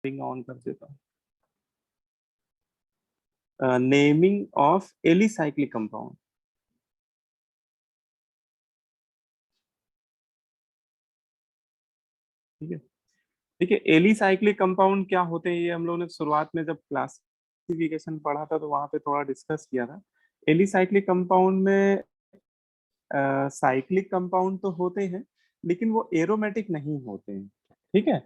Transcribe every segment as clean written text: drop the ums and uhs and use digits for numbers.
Ring on कर देता हूँ। Naming of alicyclic compound. ठीक है, देखिए एलिसाइक्लिक कंपाउंड क्या होते हैं, ये हम लोगों ने शुरुआत में जब क्लासिफिकेशन पढ़ा था तो वहां पे थोड़ा डिस्कस किया था। एलिसाइक्लिक कंपाउंड में साइक्लिक कंपाउंड तो होते हैं लेकिन वो एरोमेटिक नहीं होते हैं। ठीक है,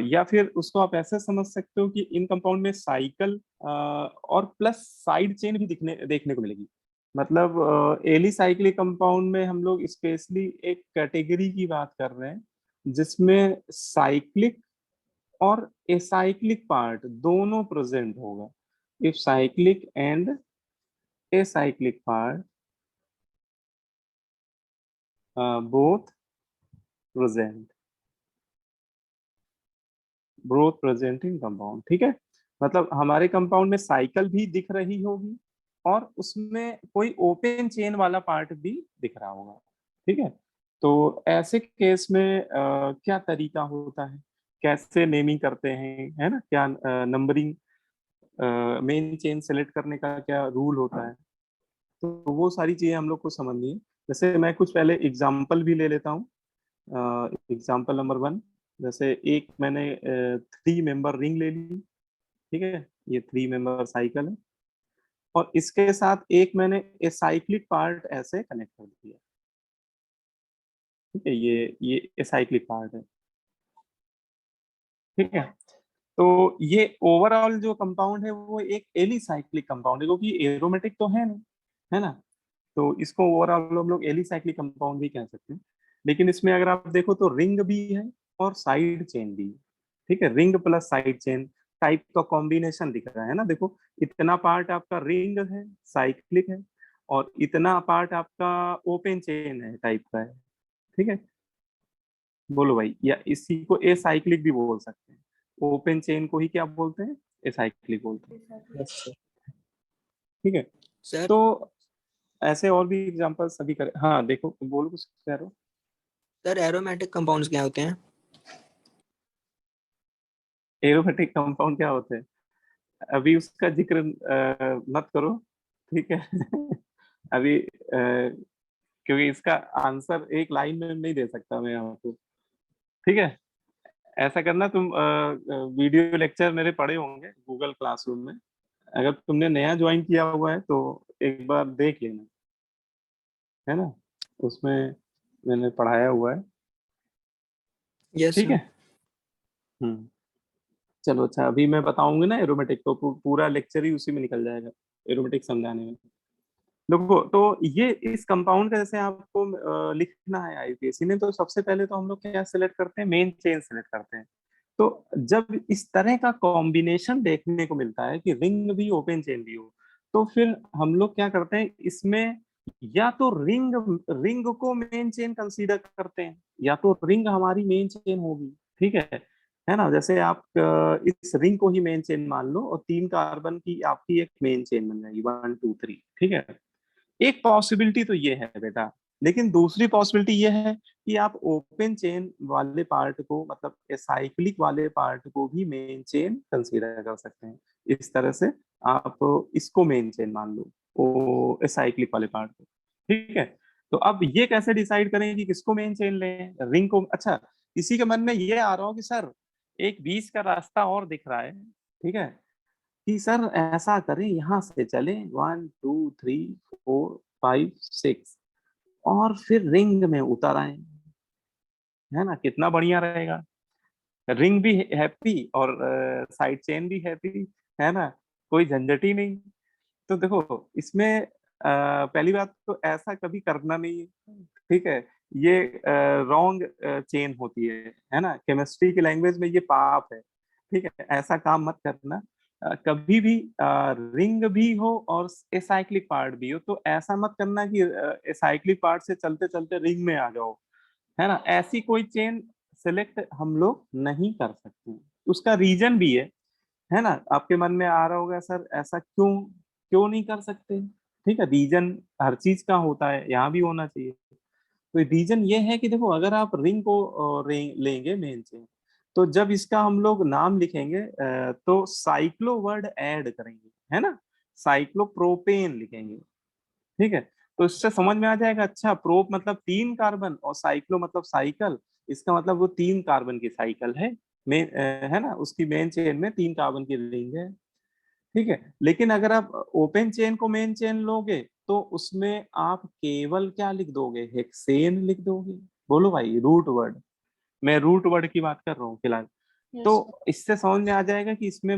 या फिर उसको आप ऐसे समझ सकते हो कि इन कंपाउंड में साइकिल और प्लस साइड चेन भी देखने को मिलेगी। मतलब एलिसाइक्लिक कंपाउंड में हम लोग स्पेशली एक कैटेगरी की बात कर रहे हैं जिसमें साइक्लिक और एसाइक्लिक पार्ट दोनों प्रेजेंट होगा। If cyclic and acyclic part both present, both presenting compound. ठीक है, मतलब हमारे कंपाउंड में साइकिल भी दिख रही होगी और उसमें कोई ओपन चेन वाला पार्ट भी दिख रहा होगा। ठीक है, तो ऐसे केस में क्या तरीका होता है, कैसे नेमिंग करते हैं, है ना, क्या नंबरिंग, मेन चेन सेलेक्ट करने का क्या रूल होता है, तो वो सारी चीजें हम लोग को समझनी है। जैसे मैं कुछ पहले एग्जाम्पल भी ले लेता हूँ। एग्जाम्पल नंबर 1, जैसे एक मैंने 3 मेंबर रिंग ले ली। ठीक है, ये 3 मेंबर साइकिल है और इसके साथ एक मैंने ए साइक्लिक पार्ट ऐसे कनेक्ट कर दिया। ठीक है, ये ए साइक्लिक पार्ट है। ठीक है, तो ये ओवरऑल जो कंपाउंड है वो एक एलिसाइक्लिक कंपाउंड है क्योंकि एरोमेटिक तो है नहीं, है ना, तो इसको ओवरऑल हम लोग एलिसाइक्लिक कंपाउंड भी कह सकते हैं। लेकिन इसमें अगर आप देखो तो रिंग भी है और साइड चेन भी है। ठीक है, ring plus side chain type का कॉम्बिनेशन दिख रहा है ना, देखो इतना पार्ट आपका रिंग है, साइक्लिक है, और इतना पार्ट आपका ओपन चेन है टाइप का है। ठीक है, बोलो भाई, या इसी को ए साइक्लिक भी बोल सकते हैं, ओपन चेन को ही क्या बोलते हैं, ए साइक्लिक बोलते हैं। ठीक है, सर तो ऐसे और भी एग्जांपल्स सभी करें। हाँ देखो, बोलो कुछ कह रहे हो। सर एरोमेटिक कंपाउंड्स क्या होते हैं? एरोमेटिक कंपाउंड क्या होते हैं, अभी उसका जिक्र मत करो। ठीक है अभी क्योंकि इसका आंसर एक लाइन में नहीं दे सकता मैं आपको। ठीक है, ऐसा करना, तुम वीडियो लेक्चर मेरे पढ़े होंगे गूगल क्लासरूम में, अगर तुमने नया ज्वाइन किया हुआ है तो एक बार देख लेना, है ना, उसमें मैंने पढ़ाया हुआ है। यस ठीक सर। है, हम्म, चलो अच्छा, अभी मैं बताऊंगी ना एरोमेटिक तो पूरा लेक्चर ही उसी में निकल जाएगा एरोमेटिक समझाने में। देखो, तो ये इस कंपाउंड का जैसे आपको लिखना है आईपीएससी ने, तो सबसे पहले तो हम लोग क्या सिलेक्ट करते हैं, मेन चेन सिलेक्ट करते हैं। तो जब इस तरह का कॉम्बिनेशन देखने को मिलता है कि रिंग भी ओपन चेन भी हो, तो फिर हम लोग क्या करते हैं इसमें, या तो रिंग रिंग को मेन चेन कंसीडर करते हैं या तो रिंग हमारी मेन चेन होगी। ठीक है ना, जैसे आप इस रिंग को ही मेन चेन मान लो और 3 कार्बन की आपकी एक मेन चेन बन जाएगी, 1 2 3। ठीक है, एक पॉसिबिलिटी तो ये है बेटा, लेकिन दूसरी पॉसिबिलिटी ये है कि आप ओपन चेन वाले पार्ट को, मतलब साइक्लिक वाले पार्ट को भी मेन चेन कंसीडर कर सकते हैं। इस तरह से आप इसको मेन चेन मान लो, वो साइक्लिक वाले पार्ट को। ठीक है, तो अब ये कैसे डिसाइड करें कि किसको मेन चेन लें, रिंग को? अच्छा, किसी के मन में ये आ रहा हो कि सर एक बीच का रास्ता और दिख रहा है। ठीक है, कि सर ऐसा करें, यहाँ से चले 1 2 3 4 5 6 और फिर रिंग में उतर आए, है ना, कितना बढ़िया रहेगा, रिंग भी हैप्पी और साइड चेन भी हैप्पी, है ना, कोई झंझट ही नहीं। तो देखो इसमें पहली बात तो ऐसा कभी करना नहीं है। ठीक है, ये रॉन्ग चेन होती है ना, केमिस्ट्री की लैंग्वेज में ये पाप है। ठीक है, ऐसा काम मत करना। कभी भी रिंग भी हो और एसाइक्लिक पार्ट भी हो तो ऐसा मत करना कि एसाइक्लिक पार्ट से चलते चलते रिंग में आ जाओ, है ना, ऐसी कोई चेन सेलेक्ट हम लोग नहीं कर सकते। उसका रीजन भी है ना, आपके मन में आ रहा होगा सर ऐसा क्यों क्यों नहीं कर सकते। ठीक है, रीजन हर चीज का होता है, यहाँ भी होना चाहिए। तो रीजन ये है कि देखो, अगर आप रिंग को लेंगे मेन चेन, तो जब इसका हम लोग नाम लिखेंगे तो साइक्लो वर्ड ऐड करेंगे, है ना, साइक्लोप्रोपेन लिखेंगे। ठीक है, तो इससे समझ में आ जाएगा। अच्छा, प्रोप मतलब 3 कार्बन और साइक्लो मतलब साइकिल, इसका मतलब वो 3 कार्बन की साइकिल है। है ना, उसकी मेन चेन में 3 कार्बन की रिंग है। ठीक है, लेकिन अगर आप ओपन चेन को मेन चेन लोगे तो उसमें आप केवल क्या लिख दोगे, हेक्सेन लिख दोगे। बोलो भाई, रूट वर्ड, मैं रूट वर्ड की बात कर रहा हूँ फिलहाल। तो इससे समझ में आ जाएगा कि इसमें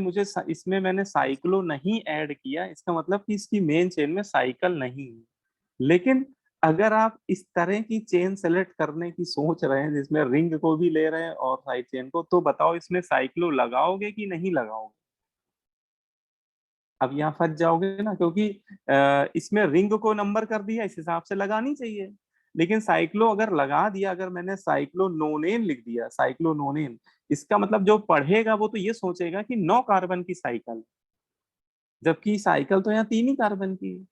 इसमें मैंने साइक्लो नहीं ऐड किया, इसका मतलब कि इसकी मेन चेन में साइकिल नहीं है। लेकिन अगर आप इस तरह की चेन सेलेक्ट करने की सोच रहे हैं जिसमें रिंग को भी ले रहे हैं और साइड चेन को, तो बताओ इसमें साइक्लो लगाओगे कि नहीं लगाओगे। अब यहाँ फंस जाओगे ना, क्योंकि इसमें रिंग को नंबर कर दिया, इस हिसाब से लगानी चाहिए। लेकिन साइक्लो अगर लगा दिया, अगर मैंने साइक्लोनोनेन लिख दिया, साइक्लोनोनेन, इसका मतलब जो पढ़ेगा वो तो ये सोचेगा कि 9 कार्बन की साइकिल, जबकि साइकिल तो यहाँ 3 ही कार्बन की है।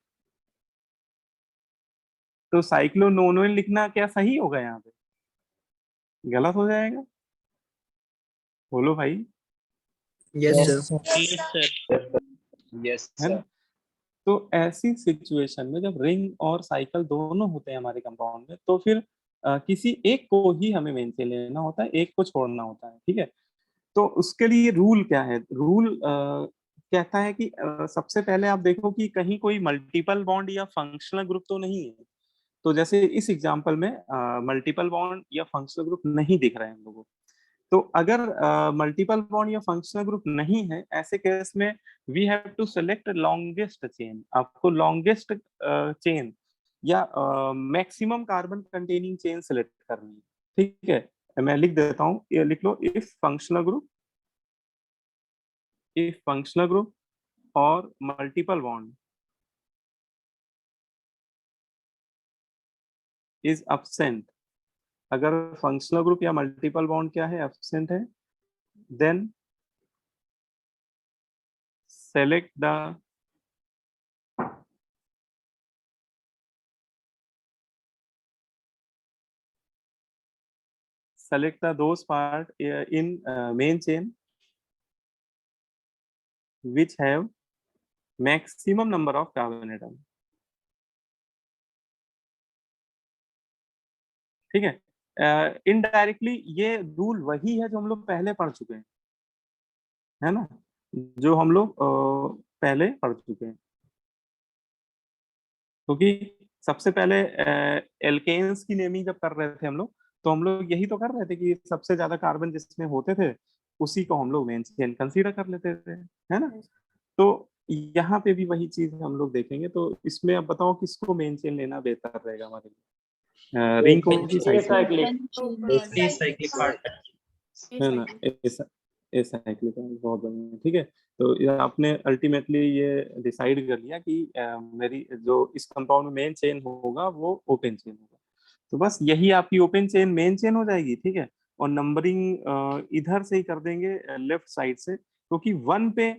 तो साइक्लोनोनेन लिखना क्या सही होगा यहाँ पे, गलत हो जाएगा। बोलो भाई। Yes yes sir. Sir. Yes है सर। ना, तो ऐसी सिचुएशन में जब रिंग और साइकिल दोनों होते हैं हमारे कंपाउंड में, तो फिर किसी एक को ही हमें मेन से लेना होता है, एक को छोड़ना होता है। ठीक है, तो उसके लिए रूल क्या है, रूल कहता है कि सबसे पहले आप देखो कि कहीं कोई मल्टीपल बॉन्ड या फंक्शनल ग्रुप तो नहीं है। तो जैसे इस एग्जांपल में मल्टीपल बॉन्ड या फंक्शनल ग्रुप नहीं दिख रहे हैं हम लोगों को। तो अगर मल्टीपल बॉन्ड या फंक्शनल ग्रुप नहीं है, ऐसे केस में we have to select longest chain. आपको लॉन्गेस्ट चेन या maximum carbon containing chain select करनी है। ठीक है, मैं लिख देता हूँ, ये लिख लो, इफ फंक्शनल ग्रुप और मल्टीपल बॉन्ड इज absent, अगर फंक्शनल ग्रुप या मल्टीपल बॉन्ड क्या है, absent है, then select the those part in main chain which have maximum number of carbon atom। ठीक है, इनडायरेक्टली ये रूल वही है जो हम लोग पहले पढ़ चुके हैं, है ना, जो हम लोग पहले पढ़ चुके हैं। क्योंकि सबसे पहले एल्केन्स की नेमिंग जब कर रहे थे हम लोग, तो हम लोग यही तो कर रहे थे कि सबसे ज्यादा कार्बन जिसमें होते थे उसी को हम लोग मेन चेन कंसीडर कर लेते थे, है ना। तो यहाँ पे भी वही चीज हम लोग देखेंगे। तो इसमें अब बताओ किसको मेन चेन लेना बेहतर रहेगा हमारे लिए, रिंग को कि साइकिल, साइक्लिक पार्ट है ना, ऐसा ऐसा साइक्लिक, बहुत बढ़िया। ठीक है, तो ये आपने अल्टीमेटली ये डिसाइड कर लिया कि मेरी जो इस कंपाउंड में मेन चेन होगा वो ओपन चेन होगा। तो बस यही आपकी ओपन चेन मेन चेन हो जाएगी। ठीक है, और नंबरिंग इधर से ही कर देंगे, लेफ्ट साइड से, क्योंकि 1 पे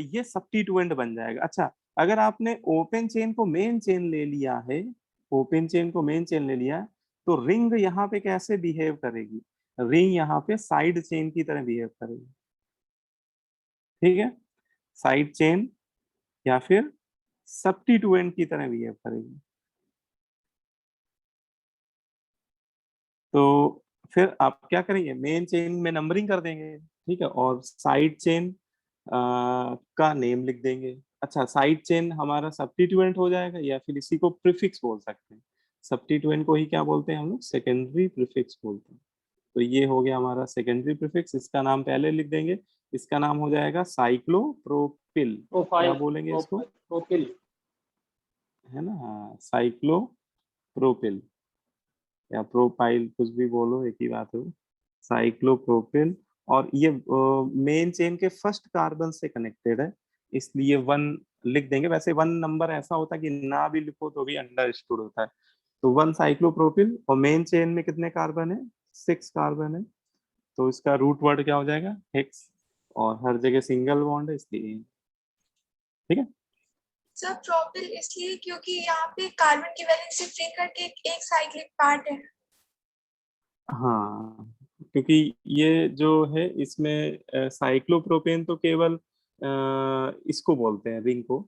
ये सब्स्टिट्यूएंट बन जाएगा। अच्छा, अगर आपने ओपन चेन को मेन चेन ले लिया है, ओपन चेन को मेन चेन ले लिया, तो रिंग यहाँ पे कैसे बिहेव करेगी, रिंग यहाँ पे साइड चेन की तरह बिहेव करेगी। ठीक है, साइड चेन या फिर सब्स्टिट्यूएंट की तरह बिहेव करेगी। तो फिर आप क्या करेंगे, मेन चेन में नंबरिंग कर देंगे। ठीक है, और साइड चेन का नेम लिख देंगे। अच्छा, साइड चेन हमारा सब्स्टिट्यूएंट हो जाएगा, या फिर इसी को प्रीफिक्स बोल सकते हैं। सब्स्टिट्यूएंट को ही क्या बोलते हैं हम लोग, सेकेंडरी प्रीफिक्स बोलते हैं। तो ये हो गया हमारा सेकेंडरी प्रीफिक्स, इसका नाम पहले लिख देंगे। इसका नाम हो जाएगा साइक्लोप्रोपिल। क्या बोलेंगे इसको, प्रोपिल, है ना, हाँ, साइक्लोप्रोपिल या प्रोपाइल, कुछ भी बोलो एक ही बात हो, साइक्लोप्रोपिल। और ये मेन चेन के फर्स्ट कार्बन से कनेक्टेड है, इसलिए 1 लिख देंगे। वैसे 1 नंबर ऐसा होता है कि ना भी लिखो तो भी अंडरस्टूड होता है। तो 1 साइक्लोप्रोपिल, और मेन चेन में कितने कार्बन है, 6 कार्बन है। तो इसका रूट वर्ड क्या हो जाएगा, हेक्स, और हर जगह सिंगल बॉन्ड है इसलिए। ठीक है, सर प्रोपिल इसलिए क्योंकि यहाँ पे कार्बन की वैलेंसी फ्री करके एक साइक्लिक पार्ट है। हाँ, क्योंकि ये जो है इसमें साइक्लोप्रोपेन तो केवल इसको बोलते हैं, रिंग को,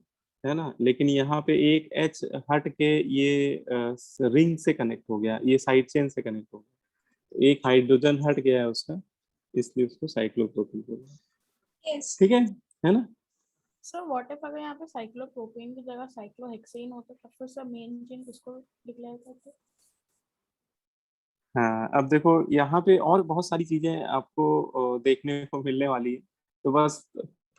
है ना, लेकिन यहाँ पे एक एच हट के ये रिंग से कनेक्ट हो गया, ये साइड चेन से कनेक्ट हो गया, एक हाइड्रोजन हट गया है उसका, इसलिए उसको साइक्लोप्रोपेन बोल रहे हैं। यस ठीक है ना। सर व्हाट इफ अगर यहाँ पे साइक्लोप्रोपेन की जगह साइक्लोहेक्सेन होता तो फिर सर मेन चेन किसको डिक्लेयर करते? हाँ, अब देखो यहाँ पे और बहुत सारी चीजें आपको देखने को मिलने वाली है, तो बस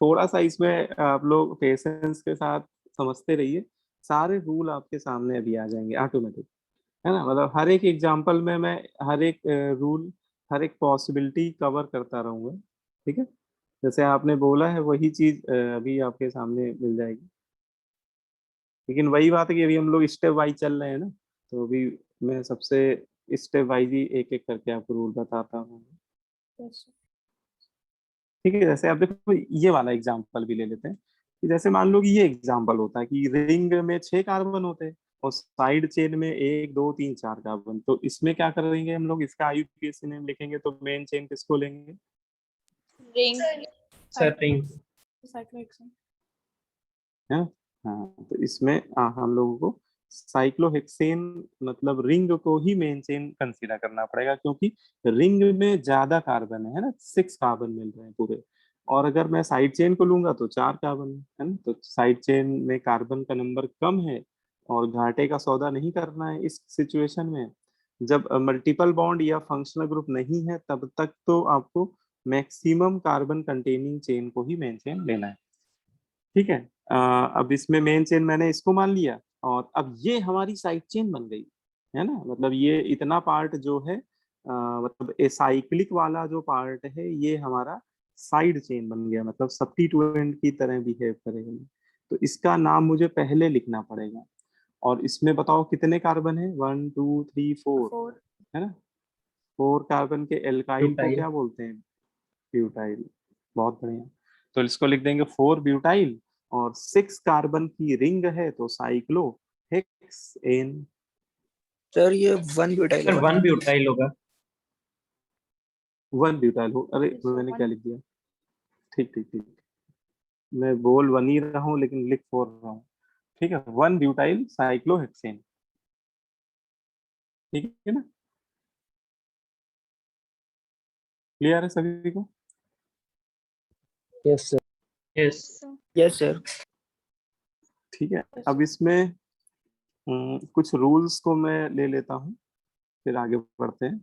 थोड़ा सा इसमें आप लोग पेशेंस के साथ समझते रहिए, सारे रूल आपके सामने अभी आ जाएंगे ऑटोमेटिक, है ना, मतलब हर एक एग्जांपल में मैं हर एक रूल, हर एक पॉसिबिलिटी कवर करता रहूंगा। ठीक है, जैसे आपने बोला है वही चीज अभी आपके सामने मिल जाएगी, लेकिन वही बात है कि अभी हम लोग स्टेप वाइज चल रहे हैं ना, तो अभी मैं सबसे स्टेप वाइज ही एक एक करके आपको रूल बताता हूँ। यस ठीक है, जैसे आप देखो ये वाला एग्जांपल भी ले लेते हैं, कि जैसे मान लो कि ये एग्जांपल होता है कि रिंग में 6 कार्बन होते हैं और साइड चेन में 1 2 3 4 कार्बन, तो इसमें क्या करेंगे हम लोग, इसका आईयूपीएसी लिखेंगे तो मेन चेन किसको लेंगे? Ring sir ring. साइक्लोहेक्सेन। है ना? हाँ, तो इसमें हम लोगों को साइक्लोहेक्सेन मतलब रिंग को ही मेन चेन कंसीडर करना पड़ेगा, क्योंकि रिंग में ज्यादा कार्बन है ना, 6 कार्बन मिल रहे हैं पूरे, और अगर मैं साइड चेन को लूंगा तो 4 कार्बन है ना, तो साइड चेन में कार्बन का नंबर कम है और घाटे का सौदा नहीं करना है इस सिचुएशन में। जब मल्टीपल बॉन्ड या फंक्शनल ग्रुप नहीं है तब तक तो आपको मैक्सिमम कार्बन कंटेनिंग चेन को ही मेन चेन लेना है। ठीक है, अब इसमें मेन चेन मैंने इसको मान लिया, और अब ये हमारी साइड चेन बन गई, है ना, मतलब ये इतना पार्ट जो है मतलब एसाइक्लिक वाला जो पार्ट है ये हमारा साइड चेन बन गया, मतलब सब्स्टिट्यूएंट की तरह बिहेव करेगा ये। तो इसका नाम मुझे पहले लिखना पड़ेगा, और इसमें बताओ कितने कार्बन है, 1 2 3 4, 4 है ना, 4 कार्बन के एल्काइल को ब्यूटाइल। क्या बोलते हैं? ब्यूटाइल। बहुत बढ़िया, तो इसको लिख देंगे 4 ब्यूटाइल, और 6 कार्बन की रिंग है तो साइक्लो हेक्सेन। सर ये 1 ब्यूटाइल सर होगा। 1 ब्यूटाइल होगा। 1 ब्यूटाइल हो, अरे यस सर मैंने क्या 1 लिख दिया? ठीक ठीक ठीक, मैं बोल 1 ही रहा हूँ लेकिन लिख 4 रहा हूँ। ठीक है, 1 ब्यूटाइल साइक्लोहेक्सेन। ठीक है ना, क्लियर है सभी को? Yes sir. Yes. Sir. Yes sir. ठीक है, यस अब इसमें कुछ रूल्स को मैं ले लेता हूँ, फिर आगे बढ़ते हैं।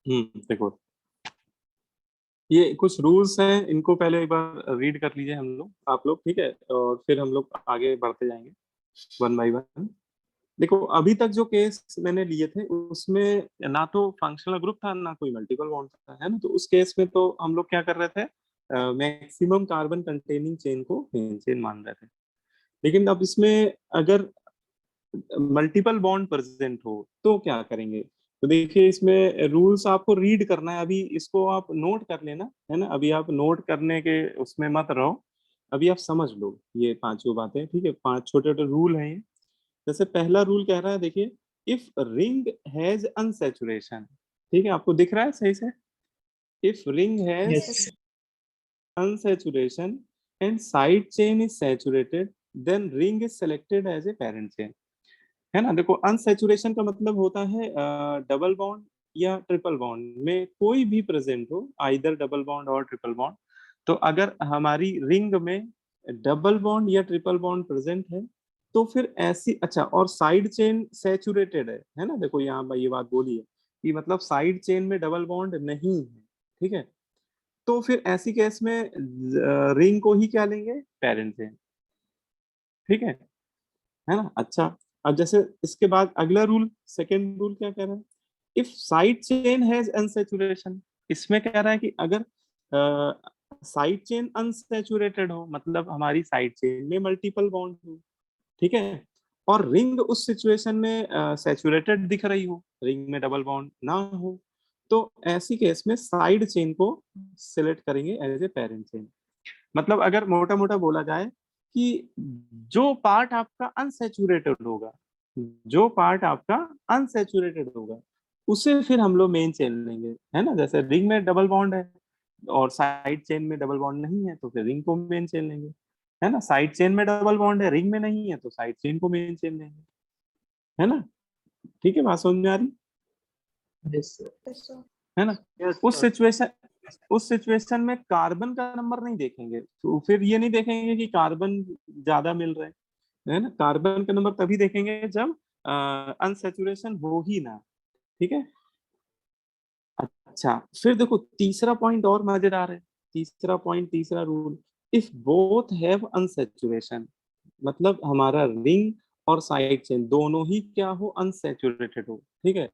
देखो ये कुछ रूल्स हैं, इनको पहले एक बार रीड कर लीजिए हम लोग, आप लोग, ठीक है, और फिर हम लोग आगे बढ़ते जाएंगे वन बाय वन। देखो अभी तक जो केस मैंने लिए थे उसमें ना तो फंक्शनल ग्रुप था ना कोई मल्टीपल बॉन्ड था, है ना। तो उस केस में तो हम लोग क्या कर रहे थे, मैक्सिमम कार्बन कंटेनिंग चेन को मेन चेन मान रहे थे। लेकिन अब इसमें अगर मल्टीपल बॉन्ड प्रेजेंट हो तो क्या करेंगे। तो देखिए इसमें रूल्स आपको रीड करना है, अभी इसको आप नोट कर लेना, है ना। अभी आप नोट करने के उसमें मत रहो, अभी आप समझ लो ये पांचों बातें, ठीक है। 5 छोटे छोटे रूल हैं ये। जैसे पहला रूल कह रहा है, देखिए, इफ रिंग हैज अनसैचुरेशन, ठीक है, आपको दिख रहा है सही से। If ring has Yes. unsaturation and side chain is saturated, then ring is selected as a parent chain, है ना। देखो अनसैचुरेशन का मतलब होता है डबल बॉन्ड या ट्रिपल बॉन्ड में कोई भी प्रेजेंट हो, आइदर डबल बॉन्ड और ट्रिपल बॉन्ड। तो अगर हमारी रिंग में डबल बॉन्ड या ट्रिपल बॉन्ड प्रेजेंट है तो फिर ऐसी, अच्छा, और साइड चेन सैचुरेटेड है ना। देखो यहाँ ये बात बोली है कि मतलब साइड चेन में डबल बॉन्ड नहीं है, ठीक है। तो फिर ऐसी केस में रिंग को ही क्या लेंगे, पेरेंट चेन, ठीक है ना। अच्छा, अब जैसे इसके बाद अगला रूल, सेकेंड रूल क्या कह रहा है, if side chain has unsaturation, इसमें कह रहा है कि अगर साइड चेन अनसैचुरेटेड हो, मतलब हमारी साइड चेन में मल्टीपल बॉन्ड हो, ठीक है, और रिंग उस सिचुएशन में सैचुरेटेड दिख रही हो, रिंग में डबल बॉन्ड ना हो, तो ऐसी केस में साइड चेन को सिलेक्ट करेंगे एज ए पेरेंट चेन। मतलब अगर मोटा मोटा बोला जाए कि जो पार्ट आपका अनसैचुरेटेड होगा, जो पार्ट आपका अनसैचुरेटेड होगा उसे फिर हम लोग मेन चेन लेंगे, है ना। जैसे रिंग में डबल बॉन्ड है और साइड चेन में डबल बॉन्ड नहीं है तो फिर रिंग को मेन चेन लेंगे, है ना। साइड चेन में डबल बॉन्ड है, रिंग में नहीं है, तो साइड चेन को मेन चेन लेंगे, है ना। ठीक है, बात समझ में आ रही Yes, sir. है ना। उस सिचुएशन में कार्बन का नंबर नहीं देखेंगे, तो फिर ये नहीं देखेंगे कि कार्बन ज्यादा मिल रहे हैं, है ना। कार्बन का नंबर तभी देखेंगे जब अनसैचुरेशन हो ही ना, ठीक है। अच्छा, फिर देखो तीसरा पॉइंट और मजेदार है। तीसरा पॉइंट, तीसरा rule, if both have unsaturation, मतलब हमारा रिंग और साइड चेन दोनों ही क्या हो, अनसैचुरेटेड हो, ठीक है।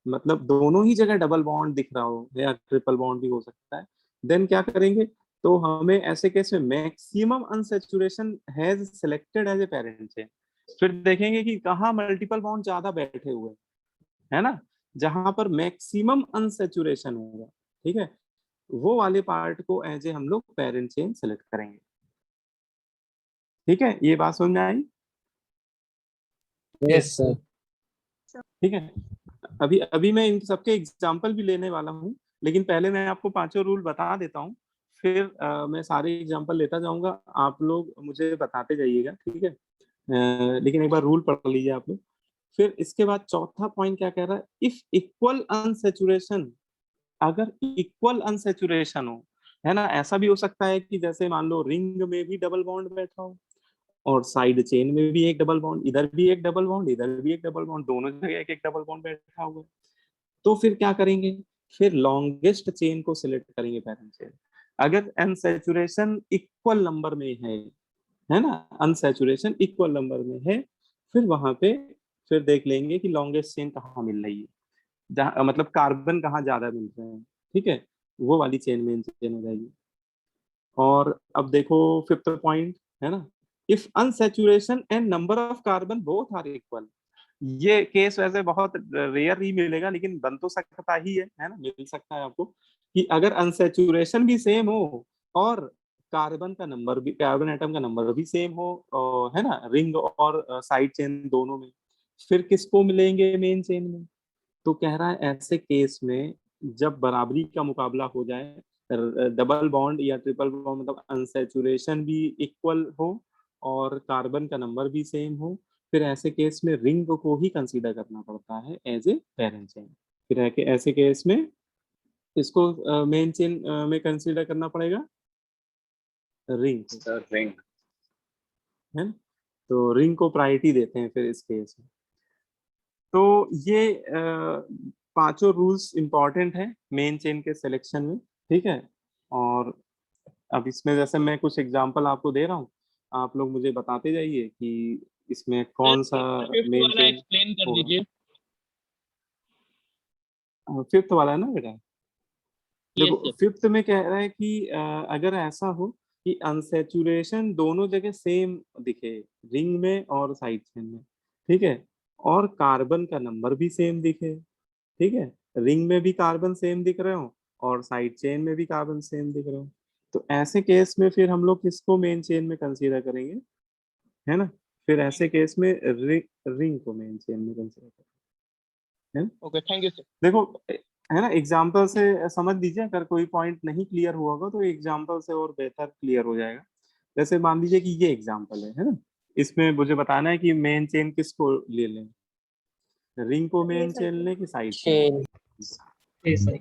मतलब दोनों ही जगह डबल बॉन्ड दिख रहा हो या ट्रिपल बॉन्ड भी हो सकता है, देन क्या करेंगे, तो हमें ऐसे केस में maximum unsaturation has selected as a parent chain. फिर देखेंगे कि कहाँ मल्टीपल बॉन्ड ज्यादा बैठे हुए है ना, जहां पर मैक्सिमम अनसैचुरेशन होगा, ठीक है, वो वाले पार्ट को एज ए हम लोग पेरेंट चेन सेलेक्ट करेंगे, ठीक है। ये बात समझ में आई, Yes, sir. ठीक है। अभी अभी मैं इन सबके एग्जाम्पल भी लेने वाला हूँ, लेकिन पहले मैं आपको पांचों रूल बता देता हूँ, फिर मैं सारे एग्जाम्पल लेता जाऊंगा, आप लोग मुझे बताते जाइएगा, ठीक है। लेकिन एक बार रूल पढ़ लीजिए आप लोग। फिर इसके बाद चौथा पॉइंट क्या कह रहा है, इफ इक्वल अनसेचुरेशन, अगर इक्वल अनसेचुरेशन हो, है ना। ऐसा भी हो सकता है कि जैसे मान लो रिंग में भी डबल बॉन्ड बैठा हो और साइड चेन में भी एक डबल बॉन्ड, इधर भी एक डबल बॉन्ड, इधर भी एक डबल बॉन्ड, दोनों जगह एक एक डबल बॉन्ड बैठा हुआ है, तो फिर क्या करेंगे, फिर लॉन्गेस्ट चेन को सिलेक्ट करेंगे पेरेंट चेन। अगर अनसैचुरेशन इक्वल नंबर में है ना, अनसैचुरेशन इक्वल नंबर में है, फिर वहां पे फिर देख लेंगे कि लॉन्गेस्ट चेन कहाँ मिल रही है, जहाँ मतलब कार्बन कहाँ ज्यादा मिल रहे हैं, ठीक है, वो वाली चेन मेन चेन हो जाएगी। और अब देखो फिफ्थ पॉइंट, है ना, if unsaturation and number of carbon both are equal, ये केस वैसे बहुत रेयर ही मिलेगा लेकिन बन तो सकता ही है ना, मिल सकता है आपको, कि अगर अनसैचुरेशन भी सेम हो और कार्बन का नंबर भी, कार्बन एटम का नंबर भी सेम हो, है ना, रिंग और साइड चेन दोनों में, फिर किसको मिलेंगे मेन चेन में। तो कह रहा है ऐसे केस में जब बराबरी का मुकाबला हो जाए, डबल बॉन्ड या ट्रिपल बॉन्ड, मतलब अनसैचुरेशन भी इक्वल हो और कार्बन का नंबर भी सेम हो, फिर ऐसे केस में रिंग को ही कंसीडर करना पड़ता है एज ए पेरेंट चेन। फिर ऐसे केस में इसको मेन चेन में कंसीडर करना पड़ेगा रिंग को, Sir, ring. है ना। तो रिंग को प्रायोरिटी देते हैं फिर इस केस में। तो ये पांचों रूल्स इंपॉर्टेंट है मेन चेन के सिलेक्शन में, ठीक है। और अब इसमें जैसे मैं कुछ एग्जांपल आपको दे रहा हूँ, आप लोग मुझे बताते जाइए कि इसमें कौन सा फिफ्थ मेन वाला चेन एक्सप्लेन कर होगा। दीजिए। फिफ्थ वाला है ना बेटा? यस देखो सर। फिफ्थ में कह रहा है कि अगर ऐसा हो कि अनसैचुरेशन दोनों जगह सेम दिखे, रिंग में और साइड चेन में, ठीक है, और कार्बन का नंबर भी सेम दिखे, ठीक है, रिंग में भी कार्बन सेम दिख रहे हो और साइड चेन में भी कार्बन सेम दिख रहे हो, तो ऐसे केस में फिर हम लोग किसको मेन चेन में कंसीडर करेंगे, है ना? फिर ऐसे केस में रिंग को मेन चेन में कंसीडर करेंगे, है ना? Okay, thank you sir. देखो है ना, एग्जाम्पल से समझ लीजिए, अगर कोई पॉइंट नहीं क्लियर हुआ होगा तो एग्जाम्पल से और बेहतर क्लियर हो जाएगा। जैसे मान लीजिए कि ये एग्जाम्पल है ना, इसमें मुझे बताना है कि मेन चेन किसको ले लें, रिंग को मेन चेन लें कि side chain? Chain.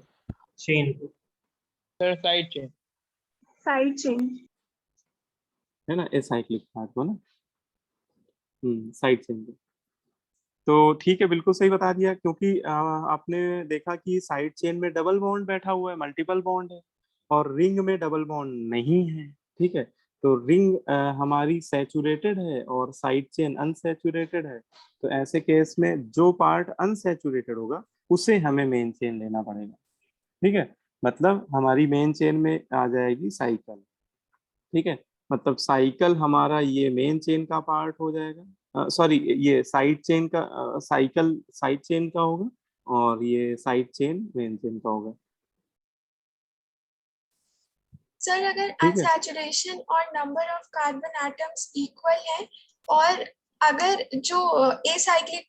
Chain sir, side chain. Side chain. है ना, एसाइक्लिक पार्ट को ना, साइड चेन को। तो ठीक है, बिल्कुल सही बता दिया, क्योंकि आपने देखा कि साइड चेन में डबल बॉन्ड बैठा हुआ है, मल्टीपल बॉन्ड है, और रिंग में डबल बॉन्ड नहीं है, ठीक है। तो रिंग हमारी सैचुरेटेड है और साइड चेन अनसैचुरेटेड है, तो ऐसे केस में जो पार्ट अनसैचुरेटेड होगा उसे हमें मेन चेन लेना पड़ेगा, ठीक है। मतलब हमारी मेन चेन में आ जाएगी साइकिल, ठीक है। मतलब साइकिल हमारा ये मेन चेन का पार्ट हो जाएगा, सॉरी ये साइड चेन का, साइकिल साइड चेन का होगा और ये साइड चेन मेन चेन का होगा, सर अगर ठीक है। अनसैचुरेशन और number of carbon atoms equal है और अगर जो एसाइक्लिक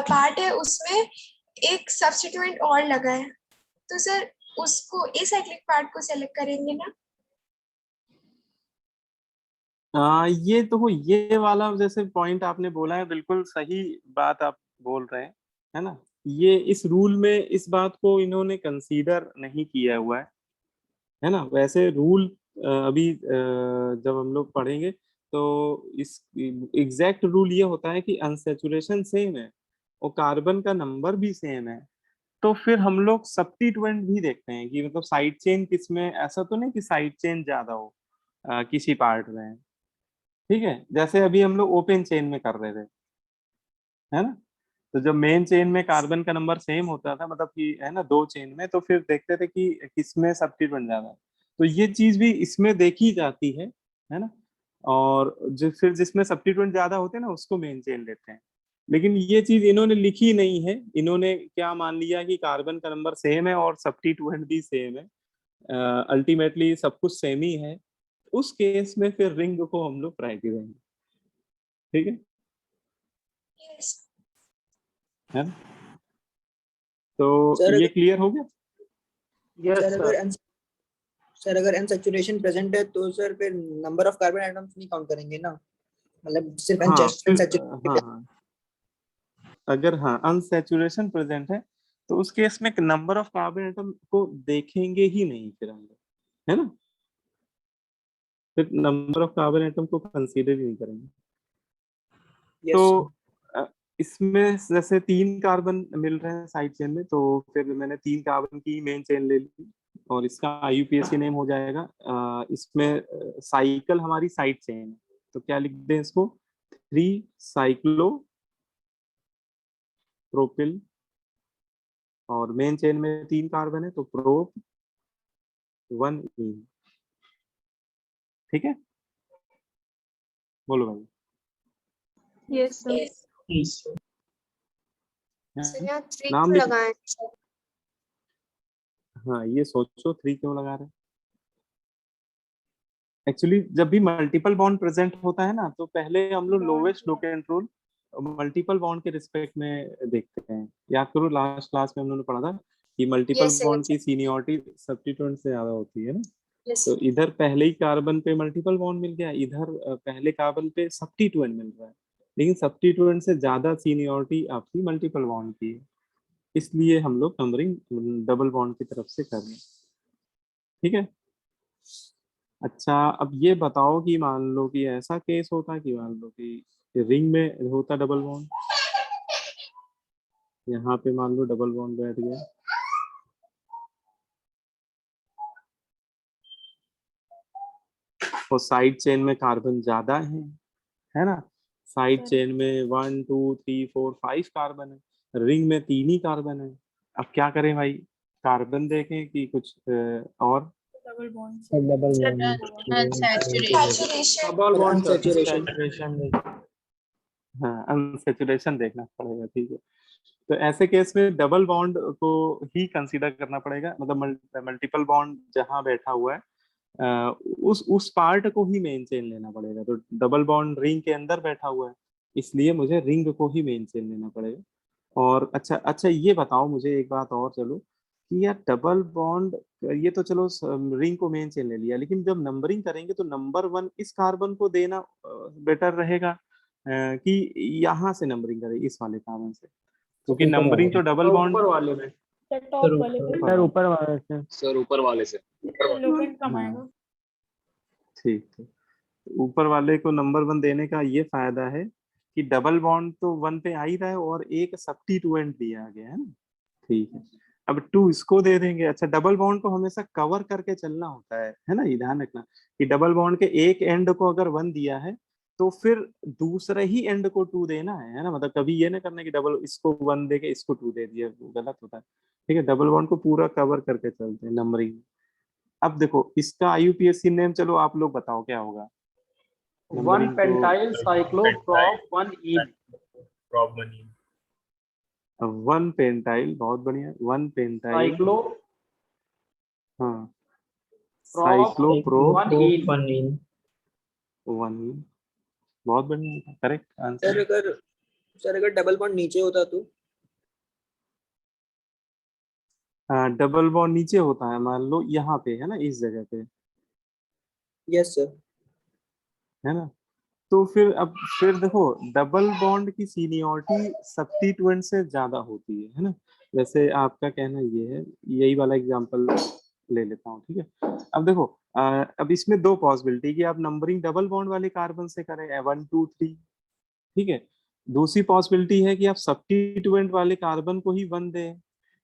पार्ट है उसमें एक सब्स्टिट्यूएंट और लगा है, तो सर उसको एसाइक्लिक पार्ट को सेलेक्ट करेंगे ना? ये तो ये वाला जैसे पॉइंट आपने बोला है, बिल्कुल सही बात आप बोल रहे हैं, है ना। ये इस रूल में इस बात को इन्होंने कंसीडर नहीं किया हुआ है ना। वैसे रूल अभी जब हम लोग पढ़ेंगे तो इस एग्जैक्ट रूल ये होता है कि अनसैचुरेशन सेम है और कार्बन का नंबर भी सेम है, तो फिर हम लोग सब्स्टिट्यूएंट भी देखते हैं कि मतलब साइड चेन किसमें, ऐसा तो नहीं कि साइड चेन ज्यादा हो किसी पार्ट में, ठीक है। जैसे अभी हम लोग ओपन चेन में कर रहे थे, है ना, तो जब मेन चेन में कार्बन का नंबर सेम होता था, मतलब कि है ना दो चेन में, तो फिर देखते थे कि किसमें सब्स्टिट्यूएंट ज्यादा है, तो ये चीज भी इसमें देखी जाती है ना। और जो फिर जिसमें सब्स्टिट्यूएंट ज्यादा होते हैं ना उसको मेन चेन लेते हैं, लेकिन ये चीज इन्होंने लिखी नहीं है। इन्होंने क्या मान लिया कि कार्बन का नंबर सेम है और सब्स्टिट्यूएंट भी सेम है, अल्टीमेटली सब कुछ सेम ही है, उस केस में फिर रिंग को हम लोग प्रायोरिटी देंगे, ठीक यस। है ना। तो सर ये अगर क्लियर हो गया? Yes sir sir. अगर सर अगर अनसैचुरेशन प्रेजेंट है तो सर फिर नंबर ऑफ कार्बन एटम्स नहीं काउंट करेंगे ना, मतलब सिर्फ हाँ फिर अनसैचुरेटेड। हाँ, अगर हाँ अनसैचुरेशन प्रेजेंट है तो उस केस में नंबर ऑफ कार्बन एटम को देखेंगे ही नहीं फिर हम लोग, है ना, फिर नंबर ऑफ कार्बन एटम को कंसीडर ही नहीं करेंगे। यस तो सर। अ, इसमें जैसे तीन कार्बन मिल रहे हैं साइड चेन में, तो फिर मैंने तीन कार्बन की मेन चेन ले ली और इसका आईयूपीएसी नेम हो जाएगा, इसमें साइकिल हमारी साइड चेन है, तो क्या लिख दें इसको, 3 साइक्लो प्रोपिल, और मेन चेन में तीन कार्बन है तो प्रोप 1 इन, ठीक है। बोलो भाई। Yes sir. Yes sir. Sir यहाँ 3 नाम क्यों लिख, लगाए सर? हाँ ये सोचो 3 क्यों लगा रहे हैं। एक्चुअली जब भी मल्टीपल बॉन्ड प्रेजेंट होता है ना, तो पहले हम लोग lowest locant rule multiple bond के रिस्पेक्ट में देखते हैं। याद करो लास्ट क्लास में हम लोगों ने पढ़ा था कि मल्टीपल यस बॉन्ड सर। की सीनियरिटी सब्स्टिट्यूएंट से ज्यादा होती है ना। यस। तो इधर पहले ही कार्बन पे मल्टीपल बॉन्ड मिल गया, इधर पहले कार्बन पे सब्स्टिट्यूएंट मिल रहा है, लेकिन सब्स्टिट्यूएंट से ज्यादा सीनियरिटी आपकी मल्टीपल बॉन्ड की है, इसलिए हम लोग नंबरिंग डबल बॉन्ड की तरफ से कर रहे हैं, ठीक है। अच्छा अब ये बताओ कि मान लो कि ऐसा केस होता कि मान लो कि रिंग में होता डबल बॉन्ड, यहाँ पे मान लो डबल बॉन्ड बैठ गया, और साइड चेन में कार्बन ज्यादा है ना। साइड सर चेन में 1 2 3 4 5 कार्बन है, रिंग में 3 ही कार्बन है। अब क्या करें भाई, कार्बन देखें कि कुछ और? डबल बॉन्ड से double sir bond unsaturation double bond sir, unsaturation. saturation हाँ, अनसेचुरेशन देखना पड़ेगा, ठीक है। तो ऐसे केस में डबल बॉन्ड को ही कंसीडर करना पड़ेगा, मतलब मल्टीपल बॉन्ड जहां बैठा हुआ है उस पार्ट को ही मेन चेन लेना पड़ेगा। तो डबल बॉन्ड रिंग के अंदर बैठा हुआ है, इसलिए मुझे रिंग को ही मेन चेन लेना पड़ेगा। और अच्छा अच्छा, ये बताओ मुझे एक बात और, चलो कि यार डबल बॉन्ड, ये तो चलो रिंग को मेन चेन ले लिया, लेकिन जब नंबरिंग करेंगे तो नंबर 1 इस कार्बन को देना बेटर रहेगा कि यहाँ से नंबरिंग करें इस वाले कार्बन से, क्योंकि नंबरिंग तो डबल बॉन्ड ऊपर वाले में। सर टॉप वाले पे सर ऊपर वाले से। सर ऊपर वाले से। लोकेंट कम हाँ। आएगा। ठीक है, ऊपर वाले को नंबर 1 देने का ये फायदा है कि डबल बॉन्ड तो 1 पे आ ही रहा है और एक सब्स्टिट्यूएंट दिया गया है ना। ठीक है, अब 2 इसको दे देंगे। अच्छा, डबल बॉन्ड को हमेशा कवर करके चलना होता है ना, ये ध्यान रखना कि डबल बॉन्ड के एक एंड को अगर 1 दिया है तो फिर दूसरे ही एंड को 2 देना है ना। मतलब कभी ये ना करना कि डबल इसको 1 दे के इसको 2 दे दिया, वो गलत होता है। ठीक है, डबल बॉन्ड को पूरा कवर करके चलते हैं नंबरिंग। अब देखो इसका IUPAC नेम, चलो आप लोग बताओ क्या होगा। 1 पेंटाइल साइक्लोप्रोप 1 इन। 1 पेंटाइल, बहुत बढ़िया, 1 पेंटाइल, साइक्लो हाँ, प्रोप साइक्लोप्रोप 1 इन। 1, बहुत बढ़िया, करेक्ट आंसर। सर अगर डबल बॉन्ड नीचे होता तो? हाँ, डबल बॉन्ड नीचे होता है, मान लो यहाँ पे है ना, इस जगह पे यस सर। है ना। तो फिर देखो डबल बॉन्ड की सीनियरिटी सब्स्टिट्यूएंट से ज्यादा होती है ना। जैसे आपका कहना ये है, यही वाला एग्जांपल ले लेता हूँ, ठीक है। अब देखो अब इसमें 2 पॉसिबिलिटी कि आप नंबरिंग डबल बॉन्ड वाले कार्बन से करें 1 2 3, ठीक है। दूसरी पॉसिबिलिटी है कि आप सब्स्टिट्यूएंट वाले कार्बन को ही 1 दें।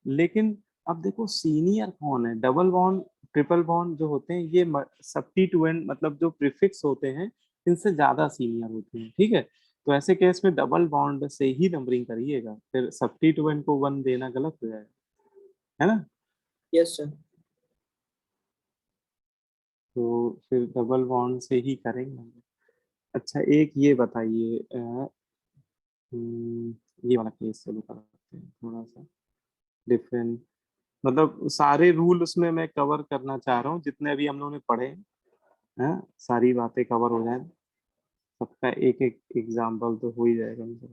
लेकिन अब देखो सीनियर कौन है, डबल बॉन्ड ट्रिपल बॉन्ड जो होते हैं ये सब्स्टिट्यूएंट मतलब जो प्रीफिक्स होते हैं इनसे ज्यादा सीनियर होते हैं, ठीक है। तो ऐसे केस में डबल बॉन्ड से ही नंबरिंग करिएगा, फिर सब्स्टिट्यूएंट को 1 देना गलत हो जाएगा, है ना। Yes sir. तो फिर डबल बॉन्ड से ही करेंगे। अच्छा, एक ये बताइए ये वाला केस चलो करते हैं थोड़ा सा डिफरेंट, मतलब सारे रूल उसमें मैं कवर करना चाह रहा हूँ जितने अभी हम लोगों ने पढ़े हैं, सारी बातें कवर हो जाए, सबका एक एक एग्जाम्पल तो हो ही जाएगा मुझे।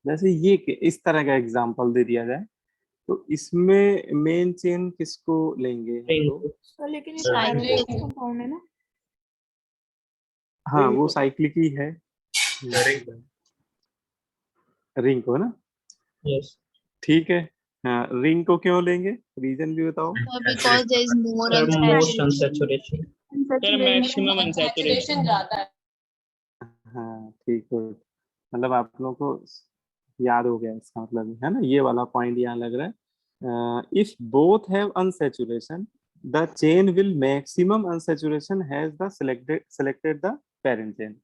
जैसे ये इस तरह का एग्जाम्पल दे दिया जाए तो इसमें मेन चेन किसको लेंगे हम लोग? सर लेकिन ये Cyclic। पैरेंट कंपाउंड है ना। हाँ, वो साइक्लिक ही है, रिंग को ना, यस। ठीक है। हाँ, रिंग को क्यों लेंगे, रीजन भी बताओ। because there is more sir most unsaturation. Unsaturation. Sir maximum unsaturation ज्यादा है। हाँ ठीक है, मतलब आप लोगों को याद हो गया इसका मतलब, है ना। ये वाला पॉइंट यहाँ लग रहा है, if both have unsaturation the chain will maximum unsaturation has the selected the parent chain,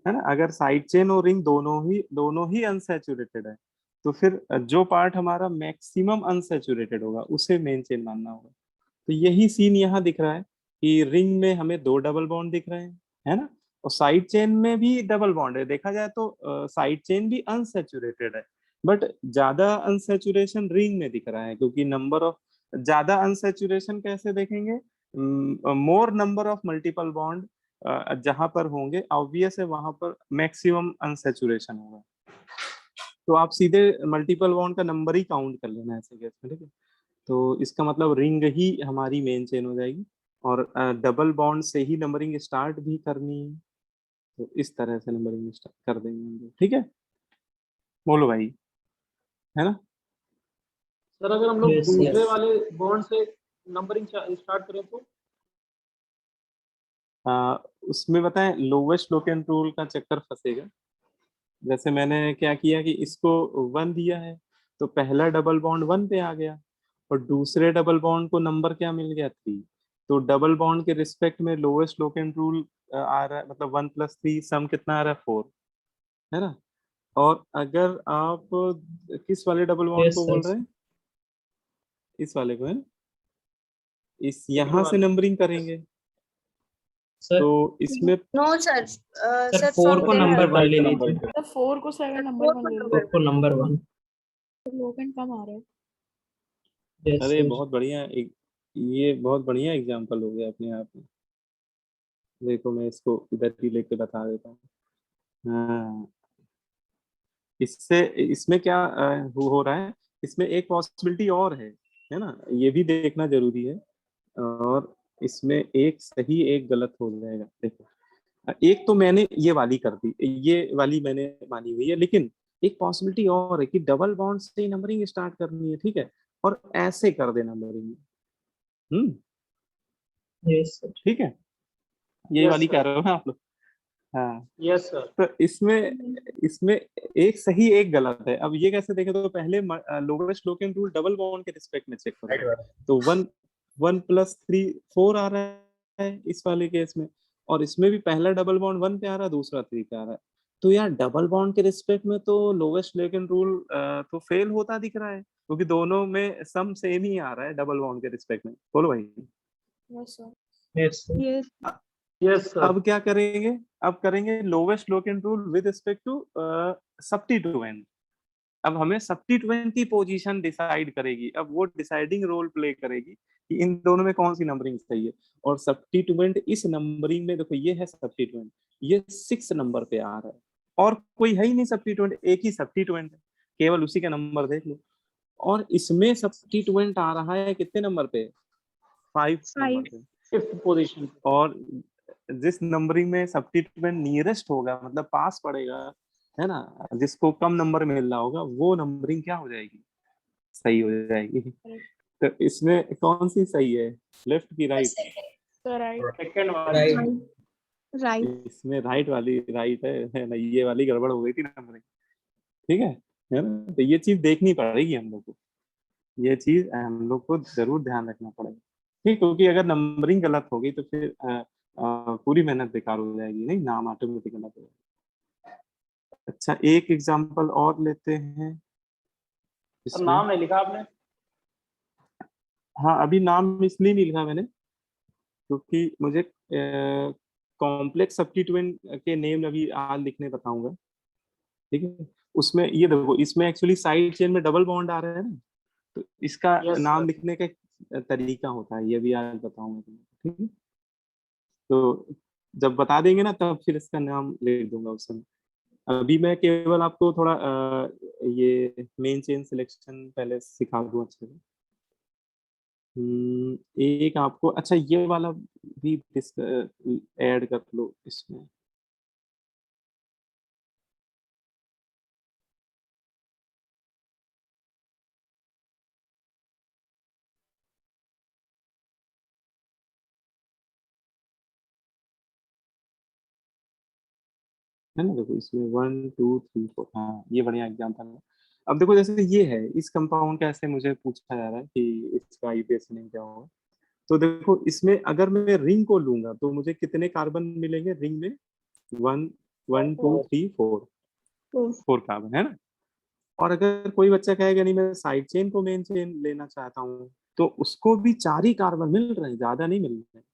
है ना। अगर साइड चेन और रिंग दोनों ही अनसैचुरेटेड है तो फिर जो पार्ट हमारा मैक्सिमम अनसैचुरेटेड होगा उसे मेन चेन मानना होगा। तो यही सीन यहाँ दिख रहा है कि रिंग में हमें 2 डबल बॉन्ड दिख रहे हैं, है ना, और साइड चेन में भी डबल बॉन्ड है। देखा जाए तो साइड चेन भी अनसैचुरेटेड है, बट ज्यादा अनसैचुरेशन रिंग में दिख रहा है, क्योंकि नंबर ऑफ ज्यादा अनसैचुरेशन कैसे देखेंगे, मोर नंबर ऑफ मल्टीपल बॉन्ड जहां पर होंगे ऑब्वियस है वहां पर मैक्सिमम अनसैचुरेशन होगा। तो आप सीधे मल्टीपल बॉन्ड का नंबर ही काउंट कर लेना ऐसे केस में, ठीक है। तो इसका मतलब रिंग ही हमारी मेन चेन हो जाएगी और डबल बॉन्ड से ही नंबरिंग स्टार्ट भी करनी है, तो इस तरह से नंबरिंग स्टार्ट कर देंगे हम लोग, ठीक है। बोलो भाई, है ना। सर अगर हम लोग Yes, दूसरे yes. वाले बॉन्ड से नंबरिंग स्टार्ट करें तो उसमें बताएं लोवेस्ट लोकेंट रूल का चक्कर फंसेगा। जैसे मैंने क्या किया कि इसको 1 दिया है, तो पहला डबल बॉन्ड 1 पे आ गया और दूसरे डबल बॉन्ड को नंबर क्या मिल गया 3। तो डबल बॉन्ड के रिस्पेक्ट में लोवेस्ट लोकेंट रूल आ रहा है, मतलब 1 + 3 सम कितना आ रहा है 4, है ना। और अगर आप किस वाले डबल बॉन्ड Yes, को sir. बोल रहे हैं, इस वाले को है ना, इस यहाँ से नंबरिंग करेंगे Sir, तो इसमें नो सर sir, सर 4 को नंबर 1 ले लीजिए। तो 4 को 7 नंबर 1 ले लो, 4 को नंबर 1। तो लोकेंट कम आ रहा है। Yes, अरे sir. बहुत बढ़िया ये बहुत बढ़िया एग्जांपल हो गया अपने आप में। देखो मैं इसको इधर ही लेके बता देता हूँ। हाँ, इससे इसमें क्या हो रहा है, इसमें एक पॉसिबिलिटी और है ना, ये भी देखना जरूरी है। और इसमें एक सही एक गलत हो जाएगा। देखो एक तो मैंने ये वाली कर दी, ये वाली मैंने मानी हुई है, लेकिन एक पॉसिबिलिटी और है कि डबल बॉन्ड से ही नंबरिंग स्टार्ट करनी है, ठीक है, और ऐसे कर देना नंबरिंग। Yes, sir. ठीक है, ये Yes, वाली sir. कर रहे हो ना आप लोग। हाँ, Yes, sir. तो इसमें एक सही एक गलत है। अब ये कैसे देखें, तो पहले lowest locant rule double bond के रिस्पेक्ट में चेक करो। तो 1 + 3 4 आ रहा है इस वाले केस में, और इसमें भी पहला डबल बॉन्ड 1 पे आ रहा है, दूसरा 3 पे आ रहा है। तो यार डबल बॉन्ड के रिस्पेक्ट में तो लोवेस्ट लोकेंट रूल तो फेल होता दिख रहा है, क्योंकि दोनों में सम सेम ही आ रहा है डबल बॉन्ड के रिस्पेक्ट में। बोलो भाई। Yes sir. Yes, sir. Yes. Yes, sir. अब क्या करेंगे, अब करेंगे lowest locant rule with respect to substituent. अब हमें सब्स्टिट्यूएंट की पोजीशन डिसाइड करेगी, अब वो डिसाइडिंग रोल प्ले करेगी कि इन दोनों में कौन सी नंबरिंग सही है। और सब्स्टिट्यूएंट इस नंबरिंग में देखो, ये है सब्स्टिट्यूएंट, ये 6 नंबर पे आ रहा है, और कोई है ही नहीं सब्स्टिट्यूएंट, एक ही सब्स्टिट्यूएंट है, केवल उसी का नंबर देख लो। और इसमें सब्स्टिट्यूएंट आ रहा है कितने नंबर पे, 5 नंबर पे, 5th पोजीशन। और जिस नंबरिंग में सब्स्टिट्यूएंट नियरेस्ट होगा, मतलब पास पड़ेगा, है ना, जिसको कम नंबर मिल रहा होगा, वो नंबरिंग क्या हो जाएगी, सही हो जाएगी। तो इसमें कौन सी सही है, लेफ्ट की राइट? तो राइट। Second Right. Right. इसमें राइट वाली राइट है ना, ये वाली गड़बड़ हो गई थी नंबरिंग। ठीक है ना, तो ये चीज देखनी पड़ेगी हम लोग को, ये चीज हम लोग को जरूर ध्यान रखना पड़ेगा। ठीक, क्योंकि अगर नंबरिंग गलत होगी तो फिर पूरी मेहनत बेकार हो जाएगी, नहीं, नाम ऑटोमेटिक गलत हो जाएगा। अच्छा, एक एग्जांपल और लेते हैं इसमें। नाम नहीं लिखा आपने? हाँ, अभी नाम इसलिए नहीं लिखा मैंने क्योंकि मुझे कॉम्प्लेक्स सब्स्टिट्यूएंट के नेम अभी आज लिखने बताऊंगा। ठीक है, उसमें ये देखो, इसमें एक्चुअली साइड चेन में डबल बॉन्ड आ रहे हैं ना, तो इसका Yes, नाम sir. लिखने का तरीका होता है, ये भी आज बताऊंगा तुम्हें। ठीक है, तो जब बता देंगे ना तब फिर इसका नाम लिख दूंगा उस समय। अभी मैं केवल आपको थोड़ा ये मेन चेन सिलेक्शन पहले सिखा दूं अच्छे से। एक आपको, अच्छा ये वाला भी ऐड कर लो इसमें। है ना, देखो इसमें 1 2 3 4, हाँ ये बढ़िया एग्जाम्पल है। अब देखो जैसे ये है, इस कंपाउंड का ऐसे मुझे पूछा जा रहा है कि इसका आईपीएस नेम क्या होगा। तो देखो इसमें अगर मैं रिंग को लूंगा तो मुझे कितने कार्बन मिलेंगे रिंग में, 1 1 2 3 4 4 कार्बन, है ना। और अगर कोई बच्चा कहेगा नहीं मैं साइड चेन को मेन चेन लेना चाहता हूँ, तो उसको भी 4 ही कार्बन मिल रहे हैं, ज्यादा नहीं मिल रहे हैं,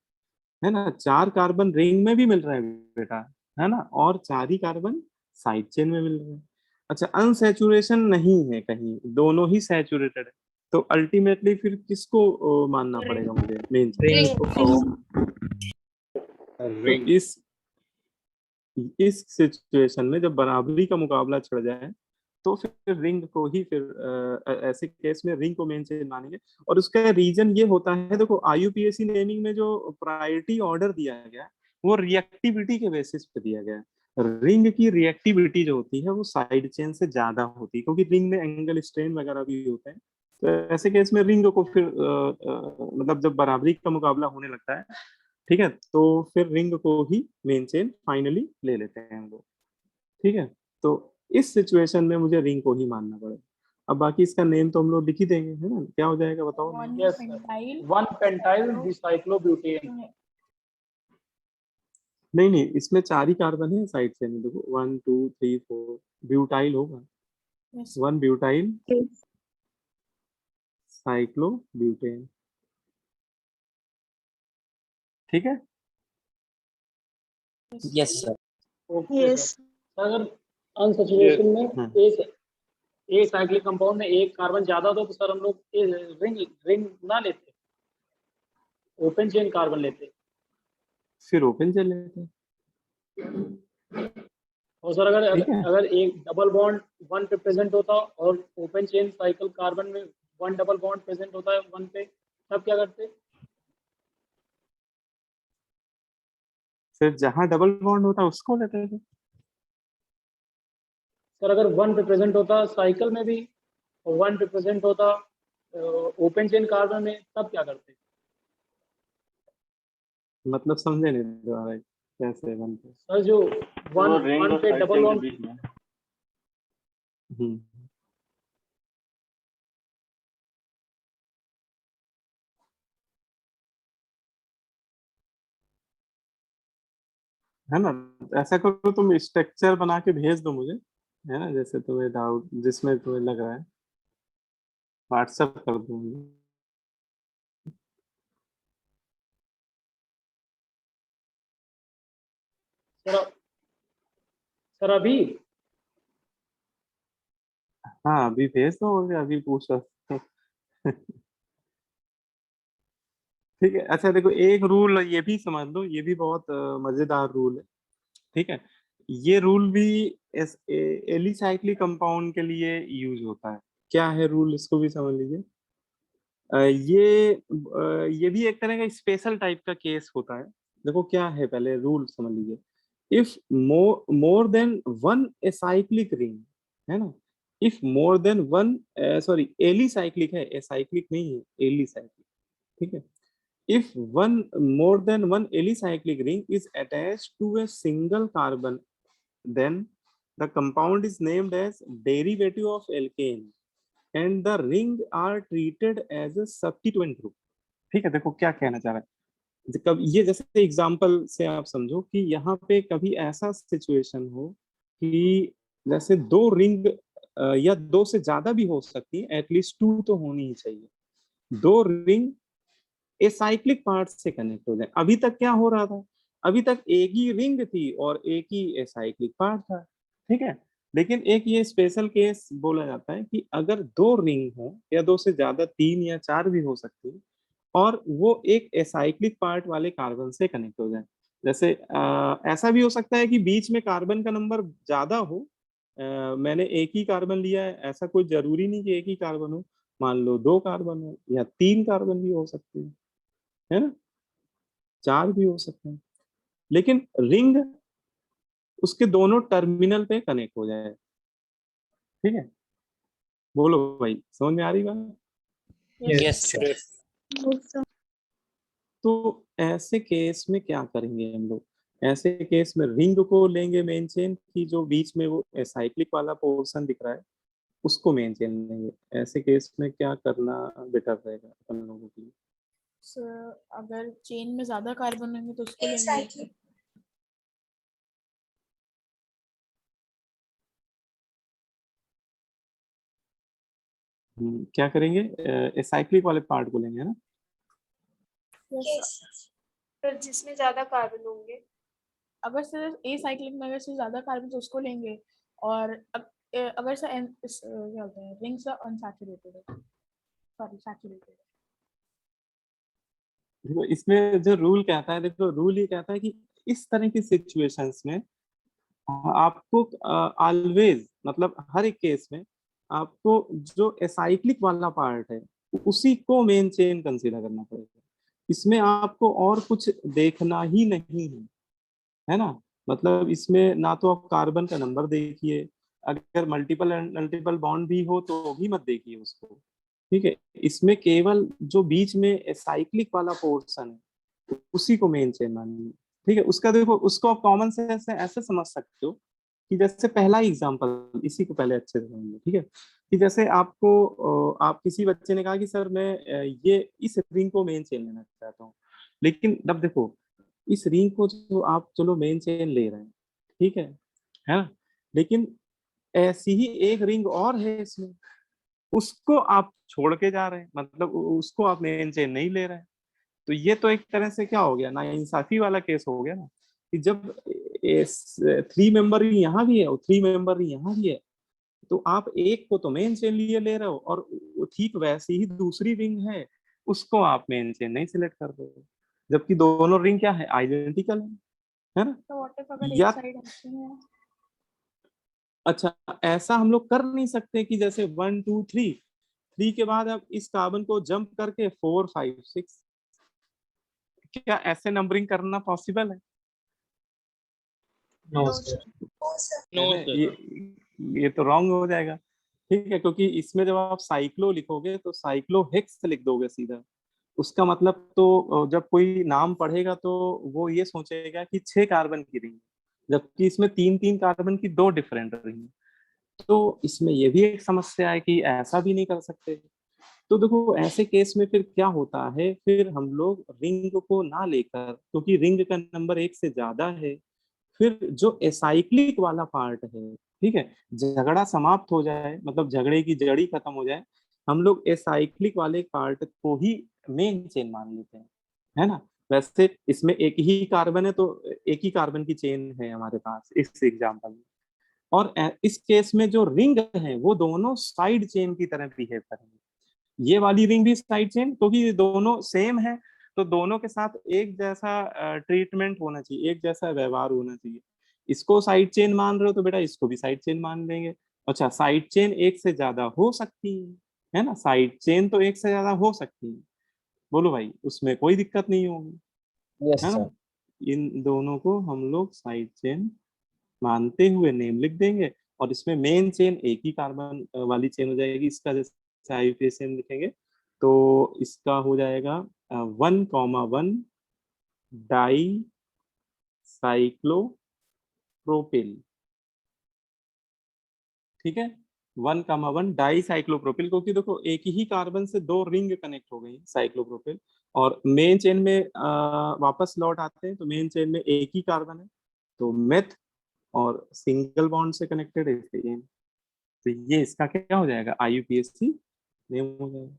है ना। 4 कार्बन रिंग में भी मिल रहे हैं बेटा, है ना, और 4 ही कार्बन साइड चेन में मिल रहे हैं। अच्छा, अनसैचुरेशन नहीं है कहीं, दोनों ही सैचुरेटेड है, तो अल्टीमेटली फिर किसको मानना पड़ेगा मुझे, मेन चेन को। तो इस सिचुएशन में जब बराबरी का मुकाबला छिड़ जाए तो फिर रिंग को ही, फिर ऐसे केस में रिंग को मेन चेन मानेंगे। और उसका रीजन ये होता है, देखो आईयूपीएसी नेमिंग में जो प्रायोरिटी ऑर्डर दिया गया वो रिएक्टिविटी के बेसिस पे दिया गया है। रिंग की रिएक्टिविटी जो होती है वो साइड चेन से ज्यादा होती है, क्योंकि रिंग में एंगल स्ट्रेन वगैरह भी होते हैं। तो ऐसे केस में रिंग को फिर मतलब जब बराबरी का मुकाबला होने लगता है ठीक है, तो फिर रिंग को ही मेन चेन फाइनली ले लेते हैं हम लोग। ठीक है, तो इस सिचुएशन में मुझे रिंग को ही मानना पड़ेगा। अब बाकी इसका नेम तो हम लोग लिख ही देंगे, है ना, क्या हो जाएगा बताओ। One Yes, sir. Pentyl 1 pentyl dicyclobutane. नहीं नहीं, इसमें 4 ही कार्बन है साइड से, देखो 1 2 3 4 ब्यूटाइल होगा, 1 ब्यूटाइल साइक्लोब्यूटेन। ठीक है, yes sir. Okay, Yes. sir. Sir, अगर अनसैचुरेशन में हाँ। एक साइक्लिक कंपाउंड में एक कार्बन ज्यादा हो तो सर हम लोग रिंग ना लेते, ओपन चेन कार्बन लेते। फिर ओपन चल लेते हैं। और सर अगर ठीक है। अगर एक डबल बॉन्ड 1 पे प्रेजेंट होता और ओपन चेन साइकिल कार्बन में 1 डबल बॉन्ड प्रेजेंट होता है 1 पे, तब क्या करते? फिर जहां डबल बॉन्ड होता उसको लेते थे। सर अगर 1 पे प्रेजेंट होता साइकिल में भी और 1 पे प्रेजेंट होता ओपन चेन कार्बन में, तब क्या करते? मतलब समझे नहीं दोबारा, कैसे बनते। सर जो 1 पे डबल बॉन्ड, हम्म, है ना, ऐसा करो तुम स्ट्रक्चर बना के भेज दो मुझे, है ना, जैसे तुम्हें डाउट जिसमें तुम्हें लग रहा है, व्हाट्सएप कर दो मुझे। सर सर अभी हाँ अभी भेज दो मुझे, अभी पूछ रहा। ठीक है, अच्छा देखो एक रूल ये भी समझ लो, ये भी बहुत मजेदार रूल है। ठीक है, ये रूल भी एलिसाइक्लिक कंपाउंड के लिए यूज होता है। क्या है रूल, इसको भी समझ लीजिए। ये भी एक तरह का स्पेशल टाइप का केस होता है। देखो क्या है, पहले रूल समझ लीजिए। If more than one acyclic ring, है ना, if more than one, sorry alicyclic है, एसाइक्लिक नहीं है, एलिसाइक्लिक। ठीक है, if one more than one alicyclic ring is attached to a single carbon, then the compound is named as derivative of alkane and the ring are treated as a substituent group। ठीक है, देखो क्या कहना चाह रहा है, कब ये जैसे एग्जांपल से आप समझो कि यहाँ पे कभी ऐसा सिचुएशन हो कि जैसे दो रिंग या दो से ज्यादा भी हो सकती है, एटलीस्ट 2 तो होनी ही चाहिए, दो रिंग एसाइक्लिक पार्ट से कनेक्ट हो जाए। अभी तक क्या हो रहा था, अभी तक एक ही रिंग थी और एक ही एसाइक्लिक पार्ट था। ठीक है, लेकिन एक ये स्पेशल केस बोला जाता है कि अगर दो रिंग हो या दो से ज्यादा, 3 या 4 भी हो सकती है, और वो एक एसाइक्लिक पार्ट वाले कार्बन से कनेक्ट हो जाए। जैसे ऐसा भी हो सकता है कि बीच में कार्बन का नंबर ज्यादा हो, मैंने एक ही कार्बन लिया है, ऐसा कोई जरूरी नहीं कि एक ही कार्बन हो, मान लो 2 कार्बन हो या 3 कार्बन भी हो सकते हैं, है ना, 4 भी हो सकते हैं, लेकिन रिंग उसके दोनों टर्मिनल पे कनेक्ट हो जाए। ठीक है, बोलो भाई, समझ में आ रही बात। Yes sir. तो ऐसे केस में क्या करेंगे हम लोग, ऐसे केस में रिंग को लेंगे मेन चेन की, जो बीच में वो साइक्लिक वाला पोर्शन दिख रहा है उसको मेन चेन लेंगे। ऐसे केस में क्या करना बेटर रहेगा अपन लोगों के लिए। अगर चेन में ज्यादा कार्बन होंगे तो उसको लेंगे। एसाइक्लिक क्या करेंगे, एसाइक्लिक वाले पार्ट को लेंगे, है ना। पर जिसमें ज्यादा कार्बन होंगे, अगर सिर्फ ए साइक्लिक में अगर सिर्फ ज्यादा कार्बन तो उसको लेंगे, और अगर सर क्या होता है, रिंग्स आर अनसैचुरेटेड है, सॉरी सैचुरेटेड। देखो इसमें जो रूल कहता है, देखो रूल ये कहता है कि इस तरह की सिचुएशंस में आपको ऑलवेज, मतलब हर एक केस में आपको जो एसाइक्लिक वाला पार्ट है उसी को मेन चेन कंसीडर करना पड़ेगा। इसमें आपको और कुछ देखना ही नहीं है ना। मतलब इसमें ना तो आप कार्बन का नंबर देखिए, अगर मल्टीपल मल्टीपल बॉन्ड भी हो तो भी मत देखिए उसको। ठीक है, इसमें केवल जो बीच में साइक्लिक वाला पोर्शन है उसी को मेन चेन मानेंगे। ठीक है, उसका देखो, उसको आप कॉमन सेंस से ऐसे समझ सकते हो कि जैसे पहला एग्जांपल, इसी को पहले अच्छे से समझ लो। ठीक है, कि जैसे आपको आप किसी बच्चे ने कहा कि सर मैं ये इस रिंग को मेन चेन लेना चाहता हूँ, लेकिन अब देखो इस रिंग को जो आप चलो मेन चेन ले रहे हैं, ठीक है ना, लेकिन ऐसी ही एक रिंग और है इसमें, उसको आप छोड़ के जा रहे हैं, मतलब उसको आप मेन चेन नहीं ले रहे हैं। तो ये तो एक तरह से क्या हो गया ना, इंसाफी वाला केस हो गया ना, कि जब 3 मेंबर यहाँ भी है और 3 मेंबर यहाँ भी है, तो आप एक को तो मेन चेन लिए ले रहे हो और ठीक वैसी ही दूसरी रिंग है, उसको आप मेन चेन नहीं सिलेक्ट कर रहे हो, जबकि दोनों रिंग क्या है, आइडेंटिकल है ना। तो व्हाट इफ अगर या एक साइड ऐसे है? अच्छा, ऐसा हम लोग कर नहीं सकते कि जैसे 1 2 3 के बाद आप इस कार्बन को जंप करके 4 5 6, क्या ऐसे नंबरिंग करना पॉसिबल है? No no sir. Sir, no sir. No, है ना? sir. ये तो रॉन्ग हो जाएगा। ठीक है, क्योंकि इसमें जब आप साइक्लो लिखोगे तो साइक्लो हेक्स लिख दोगे सीधा, उसका मतलब तो जब कोई नाम पढ़ेगा तो वो ये सोचेगा कि 6 कार्बन की रिंग, जबकि इसमें 3 3 कार्बन की 2 डिफरेंट रिंग। तो इसमें ये भी एक समस्या है कि ऐसा भी नहीं कर सकते। तो देखो ऐसे केस में फिर क्या होता है, फिर हम लोग रिंग को ना लेकर, क्योंकि रिंग का नंबर 1 से ज्यादा है, फिर जो एसाइक्लिक वाला पार्ट है, ठीक है, झगड़ा समाप्त हो जाए, मतलब झगड़े की जड़ी खत्म हो जाए, हम लोग एसाइक्लिक वाले पार्ट को ही मेन चेन मान लेते हैं, है ना। वैसे इसमें एक ही कार्बन है तो एक ही कार्बन की चेन है हमारे पास इस एग्जांपल में, और इस केस में जो रिंग है वो दोनों साइड चेन की तरह बिहेव करेंगे। ये वाली रिंग भी साइड चेन, क्योंकि ये दोनों सेम है, तो दोनों के साथ एक जैसा ट्रीटमेंट होना चाहिए, एक जैसा व्यवहार होना चाहिए। इसको साइड चेन मान रहे हो तो बेटा इसको भी साइड चेन मान लेंगे। अच्छा, साइड चेन एक से ज्यादा हो सकती है ना, साइड चेन तो एक से ज्यादा हो सकती है, बोलो भाई, उसमें कोई दिक्कत नहीं होगी, यस है सर। ना। इन दोनों को हम लोग साइड चेन मानते हुए नेम लिख देंगे, और इसमें मेन चेन एक ही कार्बन वाली चेन हो जाएगी। इसका जैसे आईयूपीएसीएन लिखेंगे तो इसका हो जाएगा 1,1 डाई साइक्लोप्रोपिल। ठीक है, 1,1 डाई साइक्लोप्रोपिल, क्योंकि देखो एक ही कार्बन से 2 रिंग कनेक्ट हो गई साइक्लोप्रोपिल। और मेन चेन में वापस लौट आते हैं तो मेन चेन में एक ही कार्बन है, तो मेथ और सिंगल बॉन्ड से कनेक्टेड है इसलिए। तो ये इसका क्या हो जाएगा, आईयूपीएसी नेम हो जाएगा।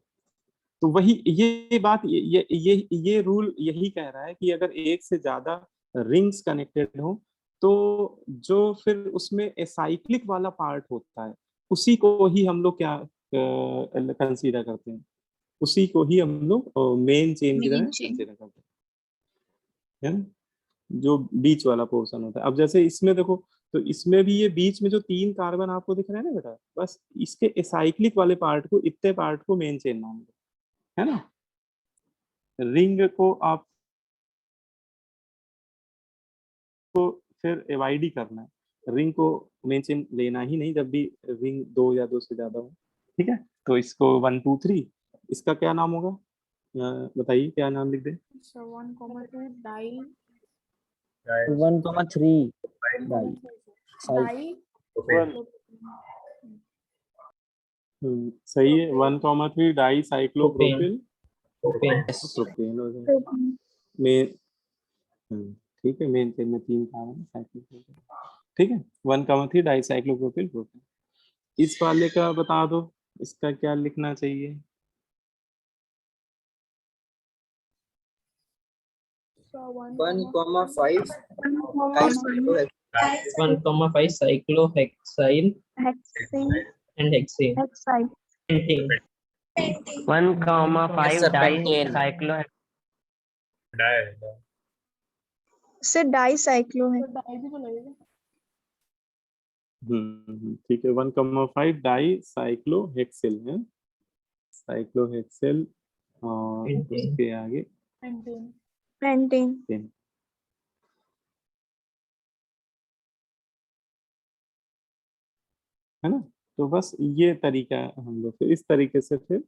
तो वही ये बात, ये रूल यही कह रहा है कि अगर एक से ज्यादा रिंग्स कनेक्टेड हो तो जो फिर उसमें एसाइक्लिक वाला पार्ट होता है उसी को ही हम लोग क्या कंसीडर करते हैं, उसी को ही हम लोग मेन चेन की तरह Main chain. कंसीडर करते हैं, है ना, जो बीच वाला पोर्शन होता है। अब जैसे इसमें देखो, तो इसमें भी ये बीच में जो 3 कार्बन आपको दिख रहे हैं ना बेटा, बस इसके एसाइक्लिक वाले पार्ट को, इतने पार्ट को मेन चेन मान लो, है ना। रिंग को आपको फिर एवॉइड ही करना है, रिंग को मेन चेन लेना ही नहीं जब भी रिंग 2 या 2 से ज्यादा हो। ठीक है, तो इसको 1 2 3, इसका क्या नाम होगा, बताइए क्या नाम लिख दे। So 1,2 डाई 1,3 डाई डाई सही है, 1,3 डाई साइक्लोप्रोपिल Propane. प्रोपेन हो जाएगा मेन। ठीक है, मेन चेन में 3 कार्बन साइक्लोप्रोपिल। ठीक है, 1,3 डाई साइक्लोप्रोपिल प्रोपेन। इस वाले का बता दो, इसका क्या लिखना चाहिए। So 1,5 Hexane. 1,5 cyclohexyl and hexane. Pentane. Pentane. 1,5 Yes, sir, di pentane. Cyclo sir dicyclo है। तो डाई भी तो लगेगा। ठीक है, 1,5 डाई साइक्लोहेक्सिल है, साइक्लोहेक्सिल, और Pentane. उसके आगे पेंटेन। पेंटेन। पेन, है ना। तो बस ये तरीका हम लोग फिर इस तरीके से फिर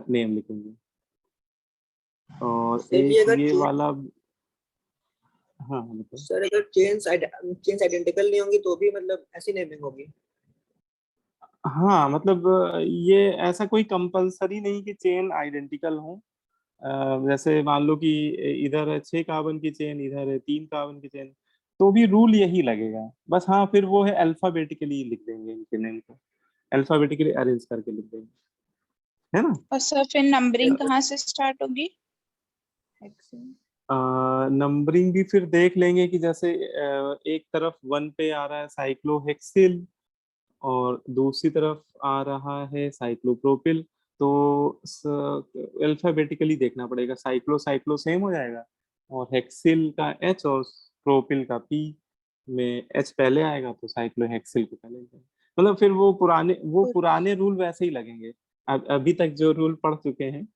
नेम लिखेंगे। और सर भी एक अगर ये chain- वाला, हाँ मतलब सर अगर चेन्स आइडेंटिकल नहीं होंगी तो भी मतलब ऐसी नेमिंग होगी। हाँ मतलब ये ऐसा कोई कंपलसरी नहीं कि चेन आइडेंटिकल हो। जैसे मान लो कि इधर है 6 कार्बन की चेन, इधर है 3 कार्बन की चेन, तो भी रूल यही लगेगा। बस हाँ फिर वो है अल्फाबेटिकली लिख देंगे इनके नेम को, अल्फाबेटिकली अरेंज करके लिख देंगे, है ना। और सर फिर नंबरिंग कहाँ से स्टार्ट होगी? नंबरिंग भी फिर देख लेंगे कि जैसे एक तरफ 1 पे आ रहा है साइक्लोहेक्सिल और दूसरी तरफ आ रहा है साइक्लोप्रोपिल, तो अल्फाबेटिकली देखना पड़ेगा। साइक्लो साइक्लो सेम हो जाएगा और हेक्सिल का एच और प्रोपिल का पी में एच पहले आएगा तो साइक्लोहेक्सिल को पहले जाएगा। मतलब फिर वो पुराने रूल वैसे ही लगेंगे। अभी तक जो रूल पढ़ चुके हैं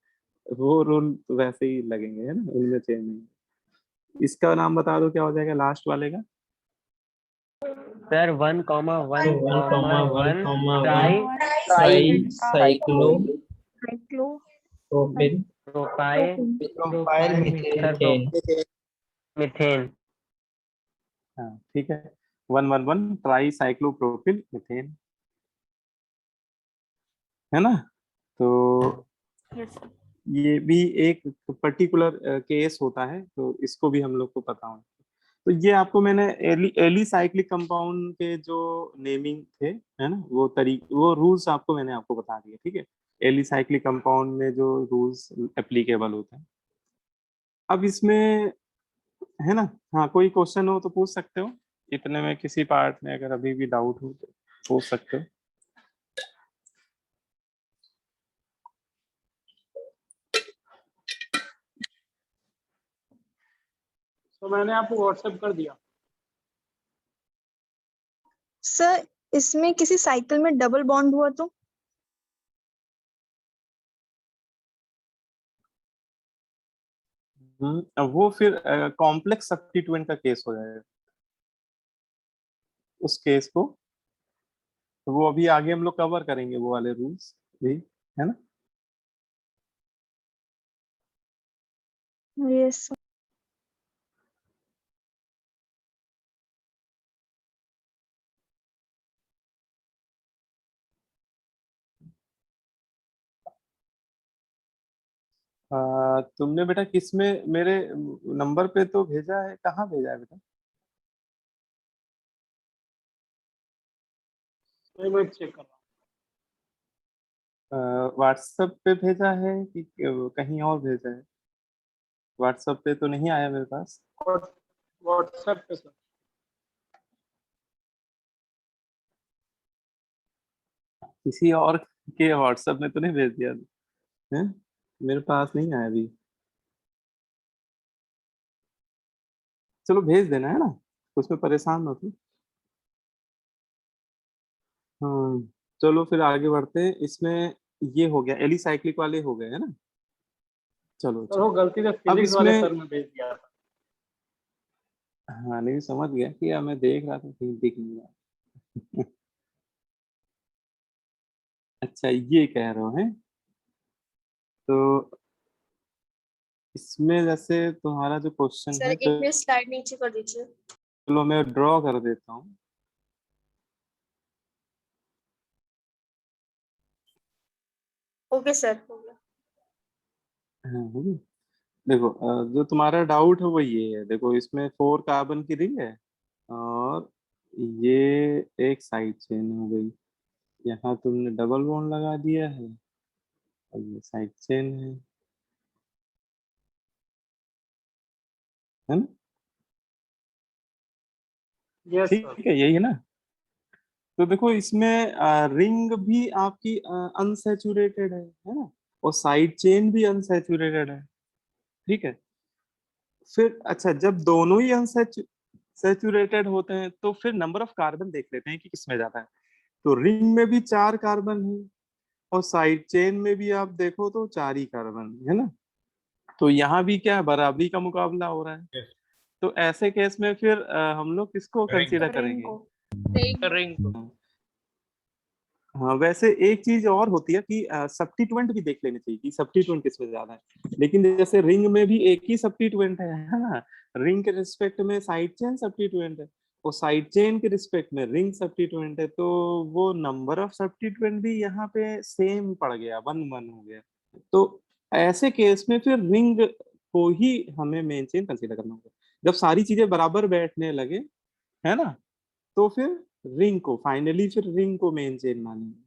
वो रूल वैसे ही लगेंगे, है ना, उनमें चेंज नहीं। इसका नाम बता दो क्या हो जाएगा लास्ट वाले का। Sir 1,1,1 try cyclo cyclo propyl propyl methane. Methane. हाँ ठीक है, 1,1,1 ट्राई साइक्लोप्रोपिल मीथेन, है ना। तो ये भी एक पर्टिकुलर केस होता है, तो इसको भी हम लोग को पता होना। तो ये आपको मैंने एली साइक्लिक कंपाउंड के जो नेमिंग थे, है ना, वो रूल्स मैंने आपको बता दिए, ठीक है। एली साइक्लिक कंपाउंड में जो रूल्स एप्लीकेबल होते हैं। अब इसमें, है ना, हाँ कोई क्वेश्चन हो तो पूछ सकते हो, इतने में किसी पार्ट में अगर अभी भी डाउट हो तो पूछ सकते हो। तो मैंने आपको व्हाट्सएप कर दिया। सर इसमें किसी साइकिल में डबल बॉन्ड हुआ तो? अब वो फिर कॉम्प्लेक्स सब्स्टिट्यूएंट का केस हो जाएगा। उस केस को तो वो अभी आगे हम लोग कवर करेंगे, वो वाले रूल्स भी, है ना। Yes sir. तुमने बेटा किसमें मेरे नंबर पे तो भेजा है, कहाँ भेजा है बेटा? मैं चेक कर रहा व्हाट्सएप पे भेजा है कि कहीं और भेजा है? व्हाट्सएप पे तो नहीं आया मेरे पास। हूँ व्हाट्सएप पे सर। किसी और के व्हाट्सएप में तो नहीं भेज दिया है? मेरे पास नहीं आया अभी। चलो भेज देना, है ना, उसमें परेशान मत हो। हाँ चलो फिर आगे बढ़ते हैं। इसमें ये हो गया, एलिसाइक्लिक वाले हो गए, है ना। चलो सर वो गलती से अब फिजिक्स वाले इसमें, सर में भेज दिया था। हाँ नहीं समझ गया कि यार मैं देख रहा था कहीं दिख नहीं रहा। अच्छा ये कह रहे हो हैं, तो इसमें जैसे तुम्हारा जो क्वेश्चन सर है, एक मिनट स्लाइड नीचे कर दीजिए। चलो मैं ड्रॉ कर देता हूँ। ओके सर हो गया। हाँ, देखो जो तुम्हारा डाउट है वो ये है, देखो इसमें 4 कार्बन की रिंग है और ये एक साइड चेन हो गई। यहाँ तुमने डबल बॉन्ड लगा दिया है और ये साइड चेन है ना। Yes sir. ठीक है, यही है ना। तो देखो इसमें रिंग भी आपकी अनसैचुरेटेड है ना, और साइड चेन भी अनसैचुरेटेड है, ठीक है। फिर अच्छा, जब दोनों ही अनसैचुरेटेड होते हैं तो फिर नंबर ऑफ कार्बन देख लेते हैं कि किसमें ज्यादा है। तो रिंग में भी 4 कार्बन है और साइड चेन में भी आप देखो तो 4 ही कार्बन है ना। तो यहाँ भी क्या है, बराबरी का मुकाबला हो रहा है। तो ऐसे केस में फिर हम लोग किसको कंसीडर करेंगे? रिंग रिंग को। हाँ, वैसे एक चीज और होती है कि सब्स्टिट्यूएंट भी देख लेनी चाहिए कि सब्स्टिट्यूएंट किसमें ज्यादा है। लेकिन जैसे रिंग में भी एक ही सब्स्टिट्यूएंट है ना, रिंग के रिस्पेक्ट में साइड चेन सब्स्टिट्यूएंट है, और साइड चेन के रिस्पेक्ट में रिंग सब्स्टिट्यूएंट है, तो वो नंबर ऑफ सब्स्टिट्यूएंट भी यहाँ पे सेम पड़ गया, 1 1 हो गया। तो ऐसे केस में फिर रिंग को ही हमें मेन चेन कंसीडर करना होगा। जब सारी चीजें बराबर बैठने लगे, है ना, तो फिर रिंग को फाइनली फिर रिंग को मेन चेन मानेंगे।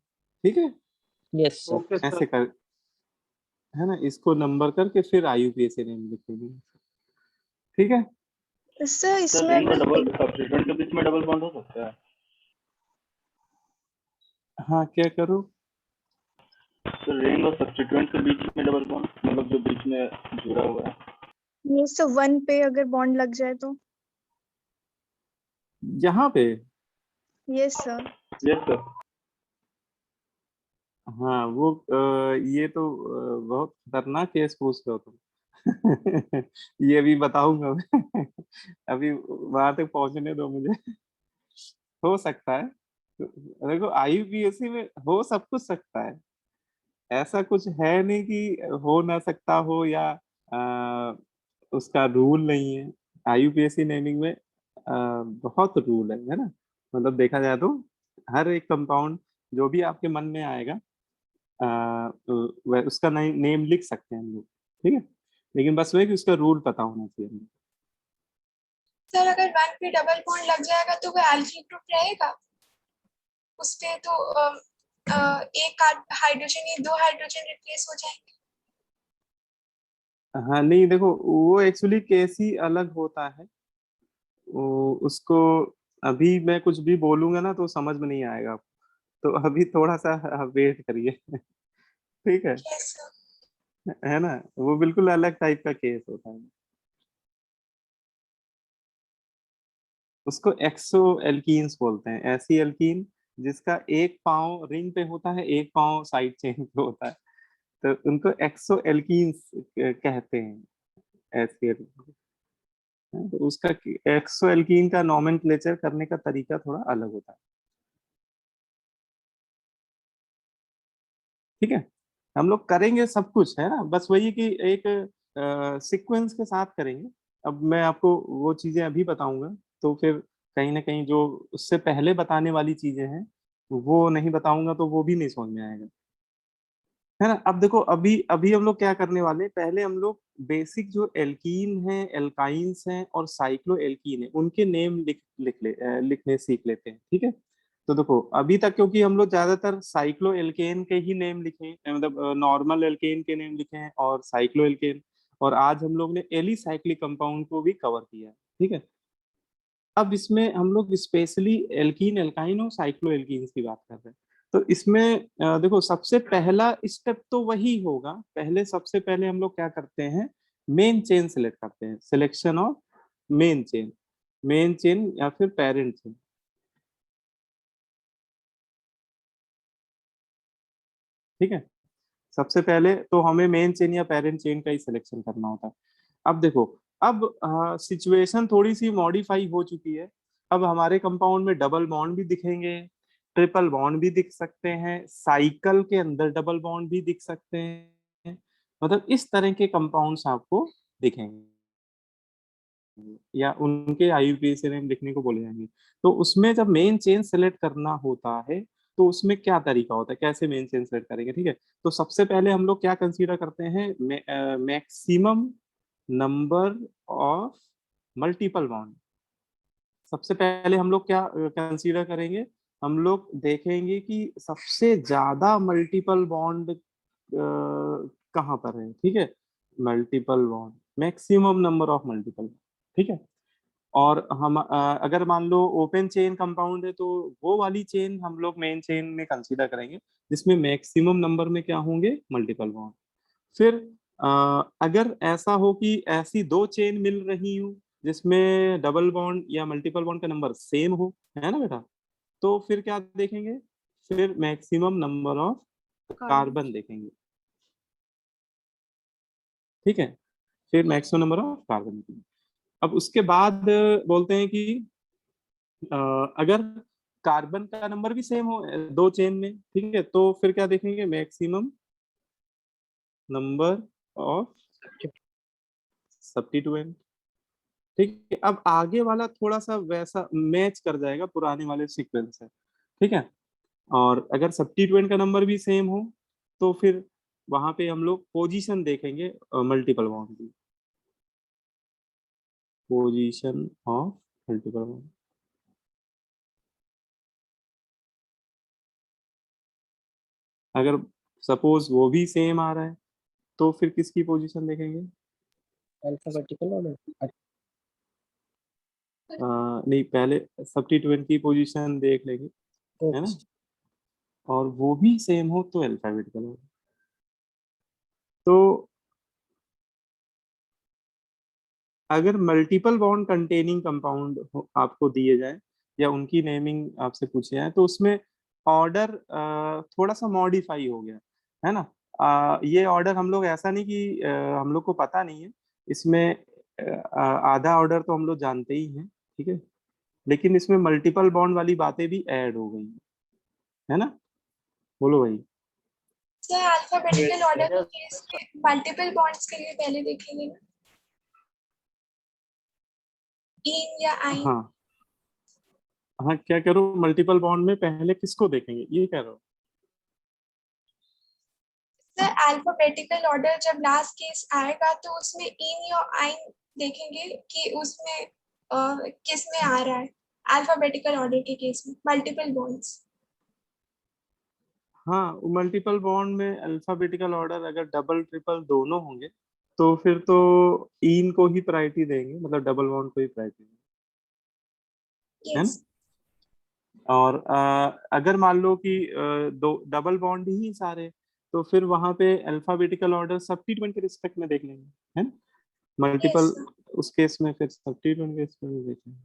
ठीक है, यस सर। Okay sir. ऐसे कर, है ना, इसको नंबर करके फिर IUPAC नेम लिखेंगे। ठीक है, सर सर इसमें रिंग और अगर डबल सब्स्टिट्यूएंट के बीच में डबल बॉन्ड हो सकता है? हाँ क्या करूँ? सर रिंग और सब्स्टिट्यूएंट के बीच में डबल बॉन्ड, मतलब जो बीच में जुड़ा हुआ है। ये सब 1 पे अगर बॉन्ड लग जाए तो? यहाँ पे? Yes sir. Yes sir. हाँ वो ये तो बहुत खतरनाक केस पूछ रहे हो तुम। ये भी बताऊंगा मैं। अभी वहां तक पहुंचने दो मुझे। हो सकता है, देखो IUPAC में हो सब कुछ सकता है, ऐसा कुछ है नहीं कि हो ना सकता हो या उसका रूल नहीं है। IUPAC नेमिंग में बहुत रूल है ना, मतलब देखा जाए तो हर एक कंपाउंड जो भी आपके मन में आएगा उसका नेम लिख सकते हैं हम लोग। ठीक है, लेकिन बस वही कि उसका रूल पता होना चाहिए हमें। सर अगर 1 पे डबल बॉन्ड लग जाएगा तो वो एल्किल ग्रुप रहेगा उस पे, तो एक हाइड्रोजन या 2 हाइड्रोजन रिप्लेस हो जाएंगे। हाँ नहीं देखो, वो एक्चुअली केस ही अलग होता है, उसको अभी मैं कुछ भी बोलूंगा ना तो समझ में नहीं आएगा आपको, तो अभी थोड़ा सा वेट करिए। ठीक है, यस सर। है ना, वो बिल्कुल अलग टाइप का केस होता है। उसको एक्सो एल्कीन्स बोलते हैं, ऐसी एल्कीन जिसका एक पांव रिंग पे होता है, एक पांव साइड चेन पे होता है, तो उनको एक्सो एल्कीन्स कहते हैं, ऐसी एल्कीन। तो उसका एक्सो एल्कीन का नोमेनक्लेचर करने का तरीका थोड़ा अलग होता है। ठीक है, हम लोग करेंगे सब कुछ, है ना, बस वही कि एक सीक्वेंस के साथ करेंगे। अब मैं आपको वो चीजें अभी बताऊंगा, तो फिर कहीं ना कहीं जो उससे पहले बताने वाली चीजें हैं वो नहीं बताऊंगा तो वो भी नहीं समझ में आएगा, है ना। अब देखो, अभी अभी हम लोग क्या करने वाले हैं, पहले हम लोग बेसिक जो एल्कीन है, एल्काइंस हैं और साइक्लो एल्कीन है, उनके नेम लिखने सीख लेते हैं। ठीक है, तो देखो अभी तक क्योंकि हम लोग ज्यादातर साइक्लो एल्केन के ही नेम लिखे हैं, मतलब नॉर्मल एल्केन के नेम लिखे हैं और साइक्लो एल्केन, और आज हम लोग ने एलिसाइक्लिक कंपाउंड को भी कवर किया है। ठीक है, अब इसमें हम लोग स्पेशली एल्कीन, एल्काइन और साइक्लो एल्कीन्स की बात कर रहे हैं। तो इसमें देखो सबसे पहला स्टेप तो वही होगा, पहले सबसे पहले हम लोग क्या करते हैं, मेन चेन सेलेक्ट करते हैं, selection of main chain, main chain या फिर पेरेंट चेन। ठीक है, सबसे पहले तो हमें मेन चेन या पेरेंट चेन का ही सिलेक्शन करना होता है। अब देखो, अब सिचुएशन थोड़ी सी मॉडिफाई हो चुकी है, अब हमारे कंपाउंड में डबल बॉन्ड भी दिखेंगे, ट्रिपल बॉन्ड भी दिख सकते हैं, साइकिल के अंदर डबल बॉन्ड भी दिख सकते हैं, मतलब इस तरह के कंपाउंड्स आपको दिखेंगे या उनके IUPAC नेम लिखने को बोले जाएंगे। तो उसमें जब मेन चेन सेलेक्ट करना होता है तो उसमें क्या तरीका होता है, कैसे मेन चेन सेलेक्ट करेंगे। ठीक है, तो सबसे पहले हम लोग क्या कंसीडर करते हैं, maximum number of multiple bond. सबसे पहले हम लोग क्या कंसीडर करेंगे, हम लोग देखेंगे कि सबसे ज्यादा मल्टीपल बॉन्ड कहाँ पर है। ठीक है, multiple bond, maximum number of multiple. ठीक है, और हम अगर मान लो ओपन चेन कंपाउंड है तो वो वाली चेन हम लोग मेन चेन में कंसीडर करेंगे जिसमें मैक्सिमम नंबर में क्या होंगे, मल्टीपल बॉन्ड। फिर अगर ऐसा हो कि ऐसी 2 चेन मिल रही हो जिसमें डबल बॉन्ड या मल्टीपल बॉन्ड का नंबर सेम हो, है ना बेटा, तो फिर क्या देखेंगे, फिर मैक्सिमम नंबर ऑफ कार्बन देखेंगे। ठीक है, फिर मैक्सिमम नंबर ऑफ कार्बन देखेंगे। अब उसके बाद बोलते हैं कि अगर कार्बन का नंबर भी सेम हो दो चेन में, ठीक है, तो फिर क्या देखेंगे, मैक्सिमम नंबर ऑफ सब्स्टिट्यूएंट। ठीक है, अब आगे वाला थोड़ा सा वैसा मैच कर जाएगा पुराने वाले सीक्वेंस से, ठीक है। और अगर सब्स्टिट्यूएंट का नंबर भी सेम हो तो फिर वहां पे हम लोग पोजीशन देखेंगे मल्टीपल बॉन्ड की, पोजीशन ऑफ मल्टीपल बॉन्ड। अगर सपोज वो भी सेम आ रहा है तो फिर किसकी पोजीशन देखेंगे, अल्फाबेटिकल ऑर्डर। नहीं, पहले सब्स्टिट्यूएंट की पोजीशन देख लेंगे, है ना, और वो भी सेम हो तो अल्फाबेटिकल ऑर्डर। तो अगर मल्टीपल बॉन्ड कंटेनिंग कंपाउंड आपको दिए जाए या उनकी नेमिंग आपसे पूछे जाए तो उसमें ऑर्डर थोड़ा सा मॉडिफाई हो गया, है ना। ये ऑर्डर हम लोग ऐसा नहीं कि हम लोग को पता नहीं है, इसमें आधा ऑर्डर तो हम लोग जानते ही हैं, ठीक है, लेकिन इसमें मल्टीपल बॉन्ड वाली बातें भी ऐड हो गई हैं, है ना। बोलो भाई। सर अल्फाबेटिकल ऑर्डर के केस में मल्टीपल बॉन्ड्स के लिए पहले देखेंगे ना, इन या आइन। हाँ हाँ, क्या करो, मल्टीपल बॉन्ड में पहले किसको देखेंगे ये कह रहे हो। सर अल्फाबेटिकल ऑर्डर जब लास्ट केस आएगा तो उसमें इन या आइन देखेंगे कि उसमें किस में आ रहा है, अल्फाबेटिकल ऑर्डर के केस में मल्टीपल बॉन्ड्स। हाँ, मल्टीपल बॉन्ड में अल्फाबेटिकल ऑर्डर अगर डबल ट्रिपल दोनों होंगे तो फिर तो इन को ही प्रायोरिटी देंगे, मतलब डबल बॉन्ड को ही प्रायोरिटी देंगे, है ना। यस। और अगर मान लो कि दो डबल बॉन्ड ही सारे, तो फिर वहां पे अल्फाबेटिकल ऑर्डर सब्स्टिट्यूएंट के रिस्पेक्ट में देख लेंगे, है ना। मल्टीपल उस केस में फिर सब्स्टिट्यूएंट के रिस्पेक्ट में देखेंगे।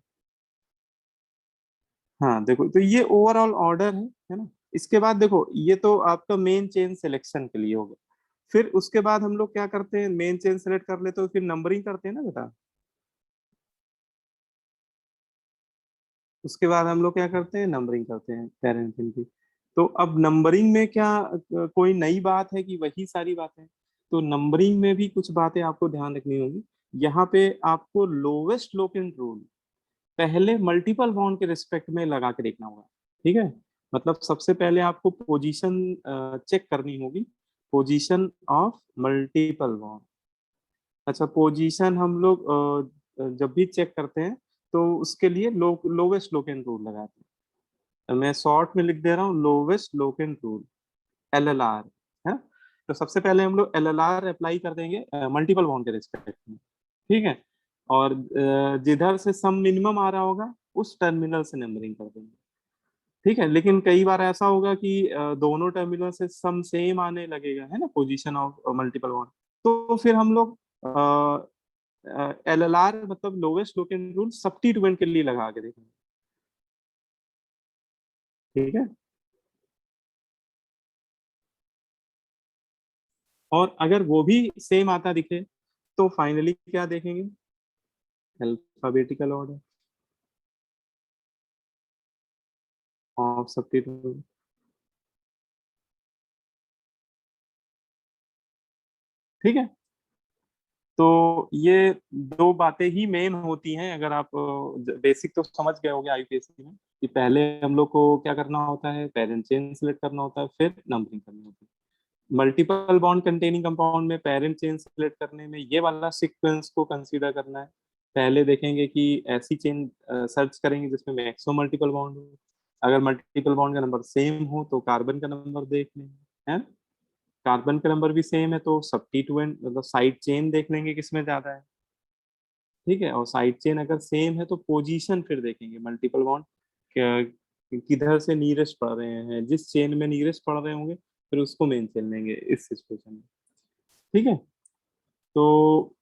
हाँ देखो, तो ये ओवरऑल ऑर्डर है ना। इसके बाद देखो, ये तो आपका मेन चेन सिलेक्शन के लिए हो गया। फिर उसके बाद हम लोग क्या करते हैं, मेन चेन सेलेक्ट कर लेते हो, फिर नंबरिंग करते हैं ना बेटा। उसके बाद हम लोग क्या करते हैं, नंबरिंग करते हैं पेरेंट चेन की। तो अब नंबरिंग में क्या कोई नई बात है कि वही सारी बातें, तो नंबरिंग में भी कुछ बातें आपको ध्यान रखनी होगी। यहाँ पे आपको लोवेस्ट लोकेंट रूल पहले मल्टीपल बॉन्ड के रिस्पेक्ट में लगा के देखना होगा, ठीक है। मतलब सबसे पहले आपको पोजीशन चेक करनी होगी, पोजीशन ऑफ मल्टीपल बॉन्ड। अच्छा, पोजीशन हम लोग जब भी चेक करते हैं तो उसके लिए लोवेस्ट लोकेंट रूल लगाते हैं। तो मैं शॉर्ट में लिख दे रहा हूँ, लोवेस्ट लोकेंट रूल, LLR, है। तो सबसे पहले हम लोग LLR अप्लाई कर देंगे मल्टीपल बॉन्ड के रिस्पेक्ट में, ठीक है। और जिधर से सम मिनिमम आ रहा होगा उस टर्मिनल से नंबरिंग कर देंगे, ठीक है। लेकिन कई बार ऐसा होगा कि दोनों टर्मिनल से सम सेम आने लगेगा, है ना, पोजीशन ऑफ मल्टीपल बॉन्ड, तो फिर हम लोग LLR मतलब लोवेस्ट लोकेंट रूल सब्स्टिट्यूएंट के लिए लगा के देखेंगे, ठीक है। और अगर वो भी सेम आता दिखे तो फाइनली क्या देखेंगे, अल्फाबेटिकल ऑर्डर ऑफ सब्स्टिट्यूएंट, ठीक है। तो ये दो बातें ही मेन होती हैं। अगर आप बेसिक तो समझ गए होंगे IUPAC में कि पहले हम लोग को क्या करना होता है, पेरेंट चेन सिलेक्ट करना होता है, फिर नंबरिंग करनी होती है। मल्टीपल बॉन्ड कंटेनिंग कंपाउंड में पेरेंट चेन सिलेक्ट करने में ये वाला सीक्वेंस को कंसीडर करना है। पहले देखेंगे कि ऐसी चेन सर्च करेंगे जिसमें मैक्सिमम मल्टीपल बॉन्ड हो। अगर मल्टीपल बॉन्ड का नंबर सेम हो तो कार्बन का नंबर देख लेंगे, है। कार्बन का नंबर भी सेम है तो सब्स्टिट्यूएंट मतलब साइड चेन देख लेंगे किसमें ज्यादा है, ठीक है। और साइड चेन अगर सेम है तो पोजीशन फिर देखेंगे मल्टीपल बॉन्ड किधर से नीरेस्ट पड़ रहे हैं, जिस चेन में नीरेस्ट पड़ रहे होंगे फिर उसको मेन चेन लेंगे इस सिचुएशन में, ठीक है। तो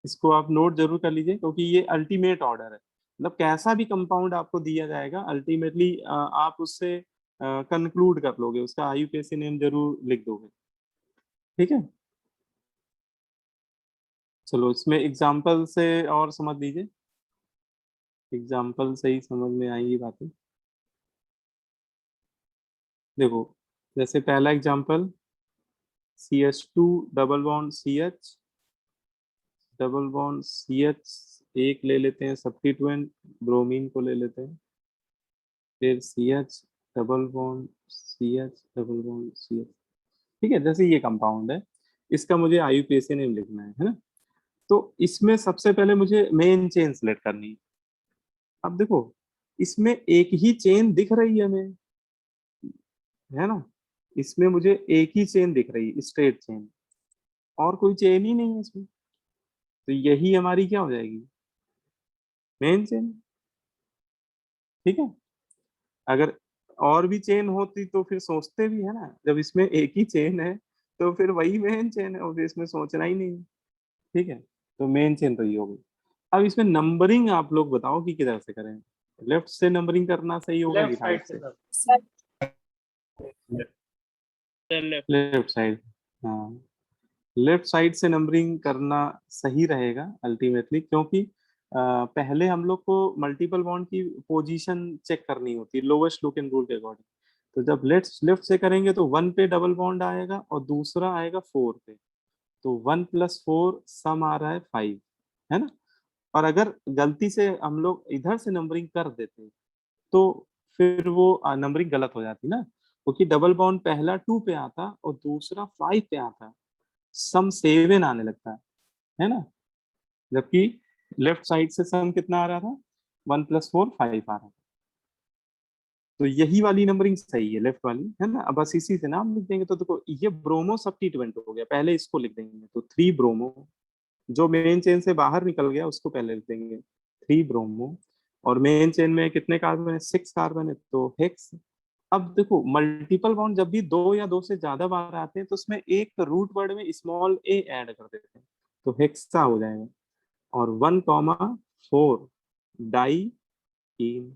इसको आप नोट जरूर कर लीजिए क्योंकि ये अल्टीमेट ऑर्डर है। मतलब कैसा भी कंपाउंड आपको दिया जाएगा अल्टीमेटली आप उससे कंक्लूड कर लोगे, उसका IUPAC नेम जरूर लिख दोगे, ठीक है। चलो इसमें एग्जाम्पल से और समझ लीजिए, एग्जाम्पल से ही समझ में आएंगी बातें। देखो जैसे पहला example CH2 double bond CH double bond CH, एक ले लेते हैं सब्स्टिट्यूएंट, ब्रोमीन को ले लेते हैं, फिर CH double bond CH double bond CH। ठीक है, जैसे ये कंपाउंड है, इसका मुझे IUPAC नेम लिखना है ना। तो इसमें सबसे पहले मुझे मेन चेन सेलेक्ट करनी है। अब देखो इसमें एक ही चेन दिख रही है हमें, है ना, इसमें मुझे एक ही चेन दिख रही है, स्ट्रेट चेन, और कोई चेन ही नहीं है इसमें, तो यही हमारी क्या हो जाएगी, मेन चेन। ठीक है, अगर और भी चेन होती तो फिर सोचते भी, है ना, जब इसमें एक ही चेन है तो फिर वही मेन चेन है, और फिर इसमें सोचना ही नहीं। ठीक है, तो मेन चेन तो ये हो गई। अब इसमें नंबरिंग आप लोग बताओ कि किधर से करें, लेफ्ट से नंबरिंग करना सही होगा कि लेफ्ट राइट साइड से से? सर। लेफ्ट साइड, हाँ, लेफ्ट साइड से नंबरिंग करना सही रहेगा अल्टीमेटली, क्योंकि पहले हम लोग को मल्टीपल बॉन्ड की पोजीशन चेक करनी होती है लोवेस्ट लुकिंग रूल के अकॉर्डिंग। तो जब लेफ्ट लेफ्ट से करेंगे तो 1 पे डबल बॉन्ड आएगा और दूसरा आएगा 4 पे, तो 1 + 4 सम आ रहा है 5, है ना। और अगर गलती से हम लोग इधर से नंबरिंग कर देते तो फिर वो नंबरिंग गलत हो जाती ना, क्योंकि डबल बॉन्ड पहला 2 पे आता और दूसरा 5 पे आता, सम 7 आने लगता है ना। जबकि लेफ्ट साइड से सम कितना आ रहा था, 1 + 4 5 आ रहा था। तो यही वाली नंबरिंग सही है, लेफ्ट वाली, है ना। अब बस इसी से नाम लिख देंगे, तो देखो ये ब्रोमो सब्स्टिट्यूएंट हो गया, पहले इसको लिख देंगे तो 3 ब्रोमो, जो मेन चेन से बाहर निकल गया उसको पहले लिख देंगे 3 ब्रोमो, और मेन चेन में कितने कार्बन है, 6 कार्बन है, तो हेक्स। अब देखो मल्टीपल बॉन्ड जब भी 2 या 2 से ज्यादा बार आते हैं तो उसमें एक रूट वर्ड में स्मॉल a ऐड कर देते हैं, तो हेक्सा हो जाएगा। और 1,4 डाई इन।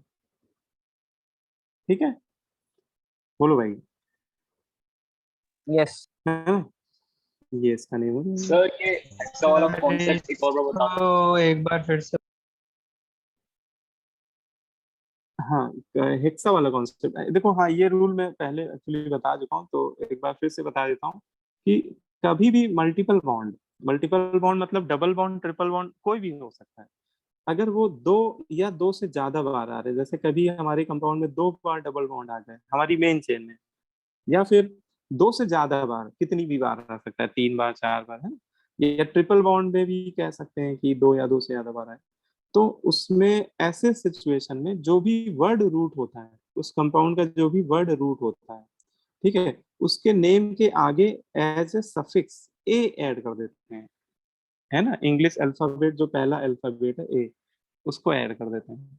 ठीक है, बोलो भाई, यस है ना, ये इसका नेम है। सर ये हेक्सा वाला कॉन्सेप्ट एक और बार बता दो। तो एक बार फिर से हाँ, हेक्सा वाला कॉन्सेप्ट देखो, हाँ ये रूल मैं पहले एक्चुअली बता चुका हूँ, तो एक बार फिर से बता देता हूँ कि कभी भी मल्टीपल बॉन्ड मतलब डबल बॉन्ड, ट्रिपल बॉन्ड, कोई भी हो सकता है, अगर वो 2 या 2 से ज्यादा बार आ रहे हैं, जैसे कभी हमारे कंपाउंड में 2 बार डबल बॉन्ड आ जाए हमारी मेन चेन में, या फिर 2 से ज्यादा बार, कितनी भी बार आ सकता है, 3 बार 4 बार, है ना, या ट्रिपल बॉन्ड में भी कह सकते हैं कि 2 या 2 से ज्यादा बार आए, तो उसमें ऐसे सिचुएशन में जो भी वर्ड रूट होता है, उस कंपाउंड का जो भी वर्ड रूट होता है, ठीक है, उसके नेम के आगे as a suffix a add कर देते हैं, है ना, इंग्लिश अल्फाबेट जो पहला अल्फाबेट है ए, उसको ऐड कर देते हैं।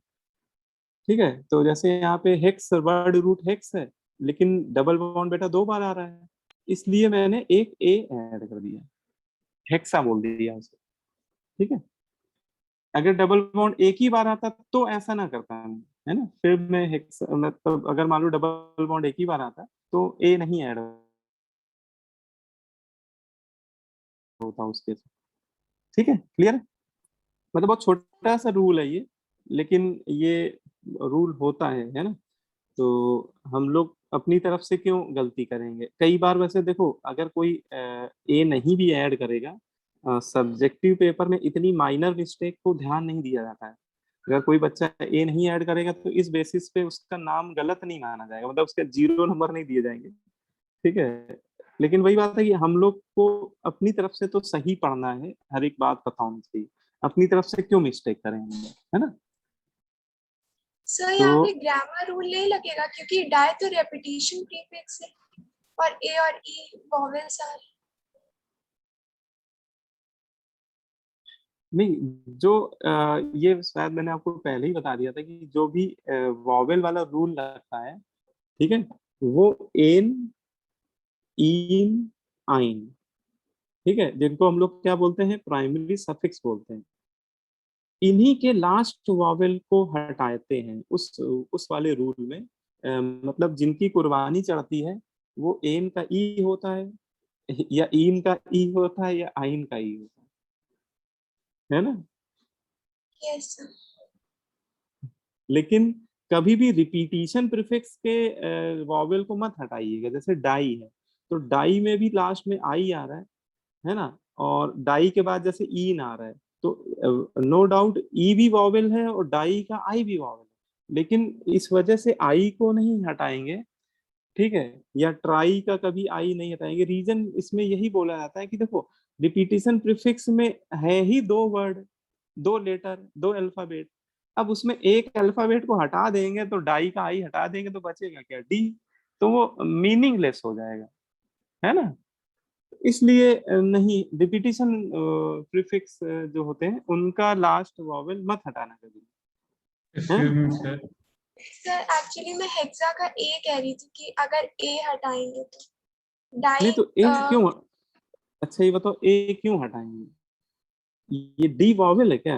ठीक है, तो जैसे यहाँ पे हेक्स वर्ड रूट हेक्स है, लेकिन डबल बॉन्ड बेटा 2 बार आ रहा है, इसलिए मैंने एक ए ऐड कर दिया, हेक्सा बोल दिया उसे। ठीक है, अगर डबल बॉन्ड एक ही बार आता तो ऐसा ना करता मैं, है ना, फिर मैं हेक्स मतलब अगर मान लो डबल बॉन्ड एक ही बार आता तो ए नहीं ऐड होता उसके साथ। ठीक है, क्लियर है, मतलब बहुत छोटा सा रूल है ये, लेकिन ये रूल होता है ना। तो हम लोग अपनी तरफ से क्यों गलती करेंगे, कई बार वैसे देखो अगर कोई ए नहीं भी ऐड करेगा, सब्जेक्टिव पेपर में इतनी माइनर मिस्टेक को ध्यान नहीं दिया जाता है, अगर कोई बच्चा ए नहीं ऐड करेगा तो इस बेसिस पे उसका नाम गलत नहीं माना जाएगा, मतलब उसके 0 नंबर नहीं दिए जाएंगे। ठीक है, लेकिन वही बात है कि हम लोग को अपनी तरफ से तो सही पढ़ना है, हर एक बात पता होनी चाहिए, अपनी तरफ से क्यों मिस्टेक करें हम लोग, है ना। सर तो यहाँ पे ग्रामर रूल नहीं लगेगा क्योंकि डाई तो रेपिटेशन प्रीफिक्स है और ए और ई वॉवेल्स आर। नहीं, जो ये शायद मैंने आपको पहले ही बता दिया था कि जो भी वॉवेल वाला रूल लगता है, ठीक है, वो एन, इन, आइन, ठीक है, जिनको हम लोग क्या बोलते हैं, प्राइमरी सफिक्स बोलते हैं, इन्हीं के लास्ट वॉवेल को हटाते हैं उस वाले रूल में, मतलब जिनकी कुर्बानी चढ़ती है वो एन का ई होता है, या इन का ई होता है, या आइन का ई होता है ना। Yes sir. लेकिन कभी भी रिपीटिशन प्रीफिक्स के वॉवेल को मत हटाइएगा। जैसे डाई है तो डाई में भी लास्ट में आई आ रहा है ना, और डाई के बाद जैसे ईन आ रहा है तो नो डाउट ई भी वॉवेल है और डाई का आई भी वॉवेल है, लेकिन इस वजह से आई को नहीं हटाएंगे, ठीक है, या ट्राई का कभी आई नहीं हटाएंगे। रीजन इसमें यही बोला जाता है कि देखो रिपीटिशन प्रीफिक्स में है ही दो वर्ड, दो लेटर, दो अल्फाबेट। अब उसमें एक अल्फाबेट को हटा देंगे तो डाई का आई हटा देंगे तो बचेगा क्या, डी, तो वो मीनिंगलेस हो जाएगा, है ना। इसलिए नहीं, रिपीटिशन प्रीफिक्स जो होते हैं उनका लास्ट वॉवेल मत हटाना कभी, है ना? सर सर एक्चुअली मैं हेक्सा का ए कह रही थी कि अगर ए हटाएंगे तो नहीं डाई तो ए क्यों, अच्छा ये बताओ ए क्यों हटाएंगे, ये डी वॉवेल है क्या?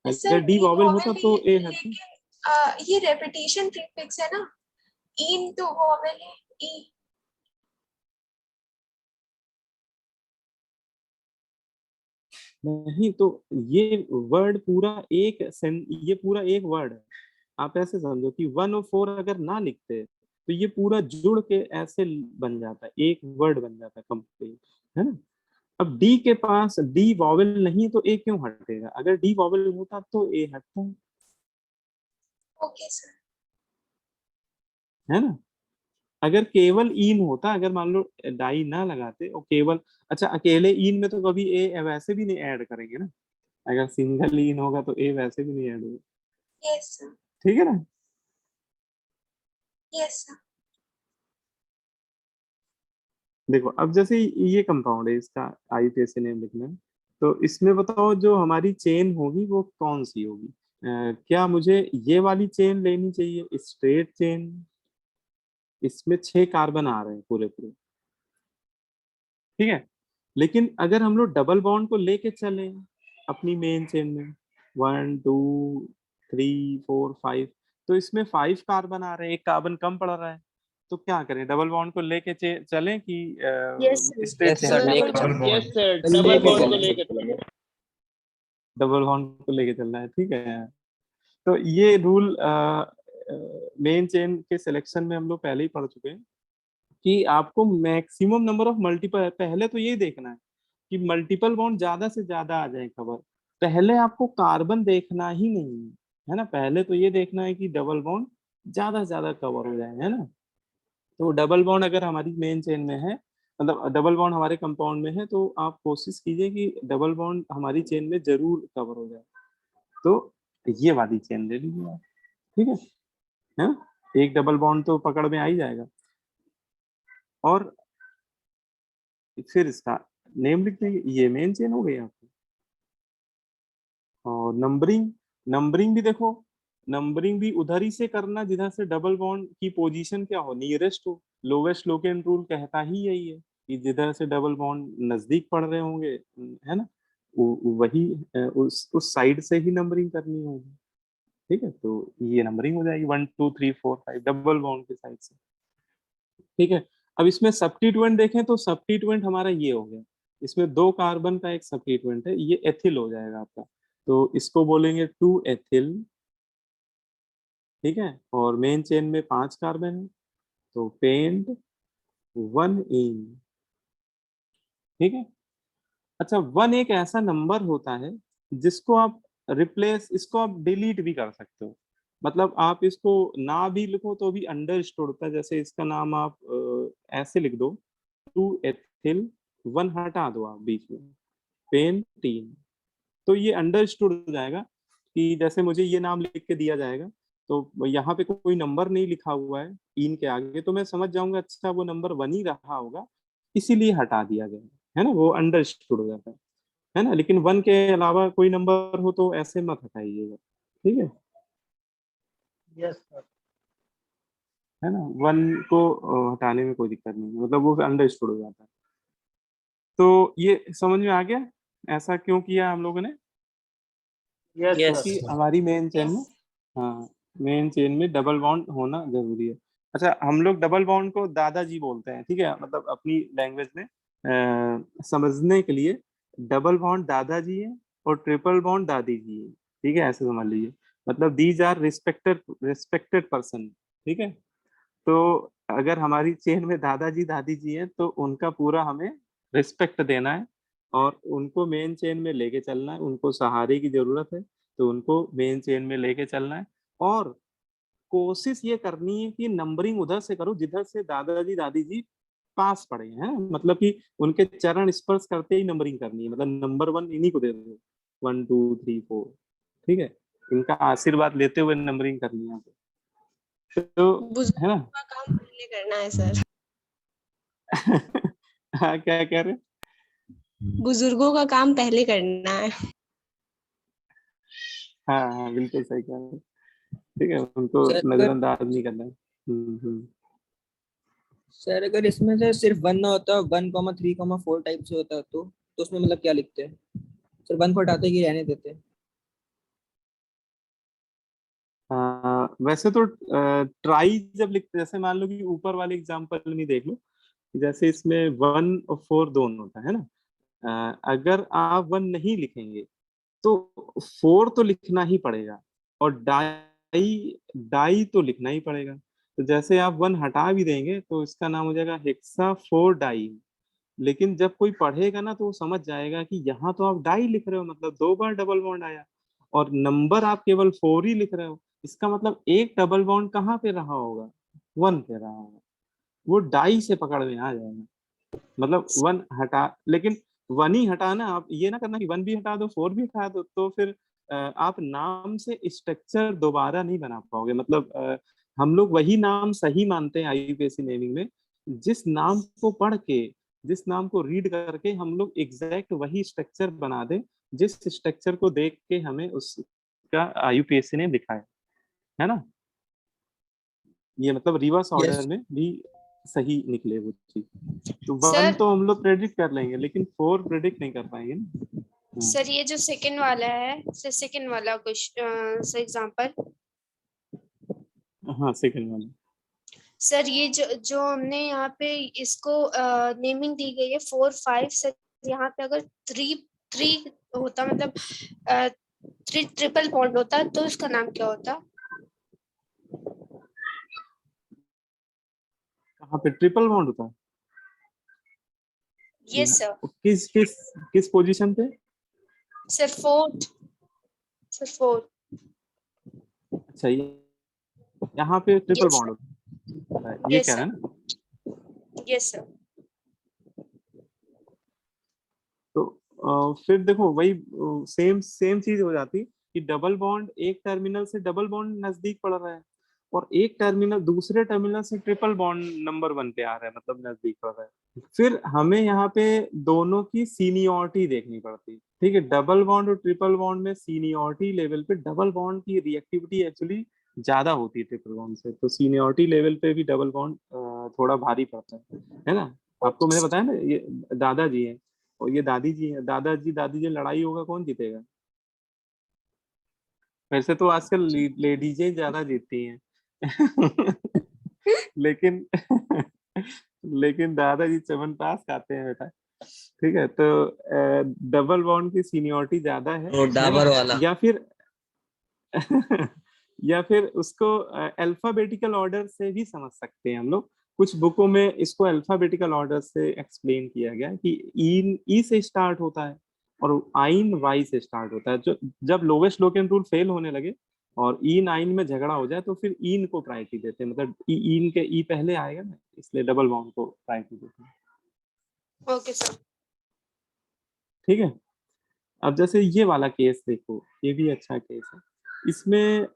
सर अगर डी डी वॉवेल वॉवेल होता नहीं तो है, ए हटा। लेकिन ये रेपिटेशन प्रीफिक्स है ना, इन तो वॉवेल है ई। नहीं तो ये वर्ड पूरा एक ये पूरा एक वर्ड है। आप ऐसे समझो कि 1 और 4 अगर ना लिखते तो ये पूरा जुड़ के ऐसे बन जाता है, एक वर्ड बन जाता है कंप्लीट, है ना। अब डी के पास डी वॉवेल नहीं तो ए क्यों हटेगा, अगर डी वॉवेल होता तो ए हटता, ओके सर। है ना। अगर केवल ईन होता, अगर मान लो डाई ना लगाते और केवल, अच्छा अकेले ईन में तो कभी ए वैसे भी नहीं ऐड करेंगे ना, अगर सिंगल ईन होगा तो ए वैसे भी नहीं ऐड होगा, यस सर। ठीक है ना। Yes sir. देखो अब जैसे ये कंपाउंड है, इसका आईयूपीएसी नेम लिखना है, तो इसमें बताओ जो हमारी चेन होगी वो कौन सी होगी। क्या मुझे ये वाली चेन लेनी चाहिए, स्ट्रेट चेन, इसमें 6 कार्बन आ रहे हैं पूरे पूरे, ठीक है। लेकिन अगर हम लोग डबल बॉन्ड को लेके चले अपनी मेन चेन में 1 2 3 4 5, तो इसमें 5 कार्बन आ रहे हैं, एक कार्बन कम पड़ रहा है, तो क्या करें, डबल बॉन्ड को लेके चलें कि yes straight chain? Yes sir, double bond को लेकर चलिए। डबल बॉन्ड को लेके चलना है, ठीक है। तो ये रूल मेन चेन के सिलेक्शन में हम लोग पहले ही पढ़ चुके हैं कि आपको मैक्सिमम नंबर ऑफ मल्टीपल, पहले तो ये देखना है कि मल्टीपल बॉन्ड ज्यादा से ज्यादा आ जाए कवर, पहले आपको कार्बन देखना ही नहीं है ना, पहले तो ये देखना है कि डबल बॉन्ड ज्यादा से ज्यादा कवर हो जाए, है ना। तो डबल बॉन्ड अगर हमारी मेन चेन में है, मतलब डबल बॉन्ड हमारे कंपाउंड में है, तो आप कोशिश कीजिए कि डबल बॉन्ड हमारी चेन में जरूर कवर हो जाए, तो ये वाली चेन ले लीजिए आप, ठीक है ना? एक डबल बॉन्ड तो पकड़ में आ ही जाएगा। और फिर इसका नेम लिख देंगे, ये मेन चेन हो गई आपकी। और नंबरिंग, नंबरिंग भी देखो, नंबरिंग भी उधर ही से करना जिधर से डबल बॉन्ड की पोजीशन क्या हो, नियरेस्ट हो। लोवेस्ट लोकेन रूल कहता ही यही है कि जिधर से डबल बॉन्ड नजदीक पड़ रहे होंगे, है ना, वही उस साइड से ही नंबरिंग करनी होगी, ठीक है। तो ये नंबरिंग हो जाएगी 1 2 3 4 5 डबल बॉन्ड के साइड से, ठीक है। अब इसमें सब्स्टिट्यूएंट देखें तो सब्स्टिट्यूएंट हमारा ये हो गया, इसमें 2 कार्बन का एक सब्स्टिट्यूएंट है, ये एथिल हो जाएगा आपका, तो इसको बोलेंगे 2 एथिल, ठीक है। और मेन चेन में 5 कार्बन है तो पेंट 1 इन, ठीक है। अच्छा 1 एक ऐसा नंबर होता है जिसको आप रिप्लेस, इसको आप डिलीट भी कर सकते हो, मतलब आप इसको ना भी लिखो तो भी अंडरस्टूड होता है। जैसे इसका नाम आप ऐसे लिख दो 2 एथिल 1 हटा दो आप बीच में, पेंटीन, तो ये अंडरस्टूड हो जाएगा कि जैसे मुझे ये नाम लिख के दिया जाएगा तो यहाँ पे कोई नंबर नहीं लिखा हुआ है इन के आगे, तो मैं समझ जाऊंगा अच्छा वो नंबर 1 ही रहा होगा, इसीलिए हटा दिया गया है ना, वो अंडरस्टूड हो जाता है ना। लेकिन 1 के अलावा कोई नंबर हो तो ऐसे मत हटाइएगा, ठीक है। Yes sir. है ना, 1 को हटाने में कोई दिक्कत नहीं है, मतलब वो अंडरस्टूड हो जाता है। तो ये समझ में आ गया ऐसा क्यों किया हम लोगों ने, यस क्योंकि सर। हमारी मेन चेन में, हाँ मेन चेन में डबल बॉन्ड होना जरूरी है। अच्छा हम लोग डबल बॉन्ड को दादाजी बोलते हैं, ठीक है, मतलब अपनी लैंग्वेज में समझने के लिए डबल बॉन्ड दादाजी है और ट्रिपल बॉन्ड दादी जी है, ठीक है, ऐसे समझ लीजिए। मतलब दीज आर रिस्पेक्टेड पर्सन, ठीक है। तो अगर हमारी चेन में दादाजी दादी जी हैं तो उनका पूरा हमें रिस्पेक्ट देना है और उनको मेन चेन में लेके चलना है। उनको सहारे की जरूरत है तो उनको मेन चेन में लेके चलना है और कोशिश ये करनी है कि नंबरिंग उधर से करो जिधर से दादाजी दादी जी पास पड़े हैं, मतलब कि उनके चरण स्पर्श करते ही नंबरिंग करनी है, मतलब नंबर 1 इन्हीं को दे दो, 1 2 3 4, ठीक है। इनका आशीर्वाद लेते हुए नंबरिंग करनी है यहाँ पे, तो है ना। का काम पहले करना है सर। हाँ, क्या कह रहे हैं? बुजुर्गों का काम पहले करना है। हाँ हाँ, बिल्कुल सही कह रहे हैं, ठीक है, उनको सर अगर नजरअंदाज नहीं करना है। सर अगर इसमें से सिर्फ 1 ना होता, 1,3,4 टाइप से होता तो उसमें मतलब क्या लिखते हैं सर? 1 को हटाते कि रहने देते हैं? वैसे तो ट्राई जब लिखते, जैसे मान लो कि ऊपर वाले एग्जांपल में देख लो, जैसे इसमें 1 और 4 दोनों होता है ना। अगर आप 1 नहीं लिखेंगे तो 4 तो लिखना ही पड़ेगा और डाई डाई तो लिखना ही पड़ेगा। तो जैसे आप 1 हटा भी देंगे तो इसका नाम हो जाएगा हेक्सा 4 डाई। लेकिन जब कोई पढ़ेगा ना तो वो समझ जाएगा कि यहाँ तो आप डाई लिख रहे हो, मतलब 2 बार डबल बॉन्ड आया और नंबर आप केवल 4 ही लिख रहे हो। इसका मतलब एक डबल बॉन्ड कहाँ पे रहा होगा? 1 पे रहा होगा, वो डाई से पकड़ में आ जाएगा। मतलब 1 हटा, लेकिन 1 ही हटाना, आप ये ना करना कि 1 भी हटा दो 4 भी हटा दो, तो फिर आप नाम से स्ट्रक्चर दोबारा नहीं बना पाओगे। मतलब हम लोग वही नाम सही मानते हैं आईयूपीएससी नेमिंग में, जिस नाम को पढ़ के, जिस नाम को रीड करके हम लोग एग्जैक्ट वही स्ट्रक्चर बना दें जिस स्ट्रक्चर को देख के हमें उसका आईयूपीएससी ने दिखाया है ना। ये मतलब रिवर्स ऑर्डर में भी सही निकले वो चीज। तो 1 सर तो हम लोग प्रेडिक्ट कर लेंगे लेकिन 4 प्रेडिक्ट नहीं कर पाएंगे ना। सर ये जो सेकंड वाला है सर, सेकंड वाला क्वेश्चन सर एग्जांपल। हाँ, सेकंड वाला। सर ये जो हमने यहाँ पे इसको नेमिंग दी गई है 4 5 सर, यहाँ पे अगर 3 होता, मतलब 3 ट्रिपल बॉन्ड होता तो इसका नाम क्या होता? कहाँ पे ट्रिपल बॉन्ड होता है? Yes sir. किस पोजीशन पे? Sir 4th sir 4th। अच्छा, ये यहाँ पे ट्रिपल Yes, बॉन्ड होता है, ये Yes, कह रहे sir. हैं ना। Yes sir. तो फिर देखो वही सेम चीज हो जाती कि डबल बॉन्ड एक टर्मिनल से डबल बॉन्ड नजदीक पड़ रहा है और एक टर्मिनल दूसरे टर्मिनल से ट्रिपल बॉन्ड नंबर 1 पे आ रहा है, मतलब नजदीक पड़ रहा है। फिर हमें यहाँ पे दोनों की सीनियरिटी देखनी पड़ती, ठीक है। डबल बॉन्ड और ट्रिपल बॉन्ड में सीनियरिटी लेवल पे डबल बॉन्ड की रिएक्टिविटी एक्चुअली ज्यादा होती है ट्रिपल बॉन्ड से, तो सीनियरिटी लेवल पे भी डबल बॉन्ड थोड़ा भारी पड़ता है ना। आपको मैंने बताया ना, ये दादाजी है और ये दादी जी है। दादाजी दादी जी लड़ाई होगा, कौन जीतेगा? वैसे तो आजकल लेडीजें ज्यादा जीतती हैं लेकिन लेकिन दादाजी च्यवनप्राश खाते हैं बेटा, ठीक है। तो डबल बॉन्ड की सीनियरिटी ज्यादा है डाबर वाला। या फिर या फिर उसको अल्फाबेटिकल ऑर्डर से भी समझ सकते हैं हम लोग। कुछ बुकों में इसको अल्फाबेटिकल ऑर्डर से एक्सप्लेन किया गया कि ईन ई से स्टार्ट होता है और आइन वाई से स्टार्ट होता है। जो जब लोवेस्ट लोकेन रूल फेल होने लगे और ईन आइन में झगड़ा हो जाए तो फिर ईन को प्रायोरिटी देते हैं, मतलब ईन के ई पहले आएगा ना, इसलिए डबल बॉन्ड को प्रायोरिटी देते हैं। Okay sir. ठीक है। अब जैसे ये वाला केस देखो, ये भी अच्छा केस है। इसमें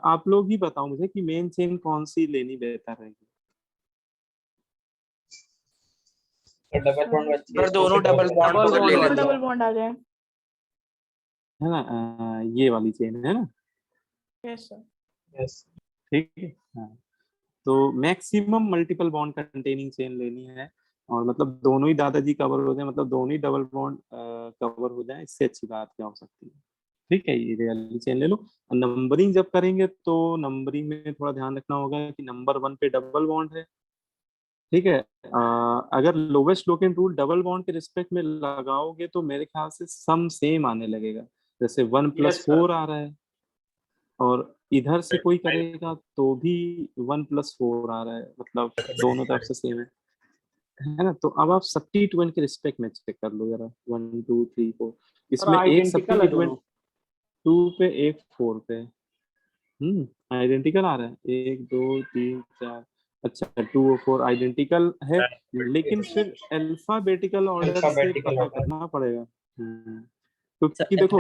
आप लोग ही बताओ मुझे कि मेन चेन कौन सी लेनी बेहतर रहेगी। डबल बॉन्ड अच्छी है, दोनों डबल बॉन्ड डबल ले बॉन्ड लेते डबल हैं। बॉन्ड आ जाए। है ना, ये वाली चेन है ना। Yes sir. यस ठीक है। हाँ, तो maximum multiple bond containing chain लेनी है और मतलब दोनों ही दादाजी कवर हो जाए, मतलब दोनों ही डबल बॉन्ड कवर हो जाए, इससे अच्छी बात क्या हो सकती है। ठीक है, ये वाली चेन ले लो। नंबरिंग जब करेंगे तो नंबरिंग में थोड़ा ध्यान रखना होगा कि नंबर 1 पे डबल बॉन्ड है, ठीक है। अगर lowest Loken rule double bond के रिस्पेक्ट में लगाओगे तो मेरे ख्याल से सम सेम आने लगेगा, जैसे 1 + 4 आ रहा है और इधर से कोई करेगा तो भी 1+4 आ रहा है, मतलब दोनों तरफ से सेम है ना। तो अब आप सब्स्टिट्यूएंट के रिस्पेक्ट में चेक कर लो जरा, 1 2 3 4 इसमें एक आइडेंटिकल है सब्स्टिट्यूएंट दोनों। 2 पे एक 4 पे, आइडेंटिकल आ रहा है, 1 2 3 4, अच्छा 2 और 4 आइडेंटिकल है, लेकिन फिर अल्फाबेटिकल ऑर्डर से पता करना पड़ेगा। क्योंकि देखो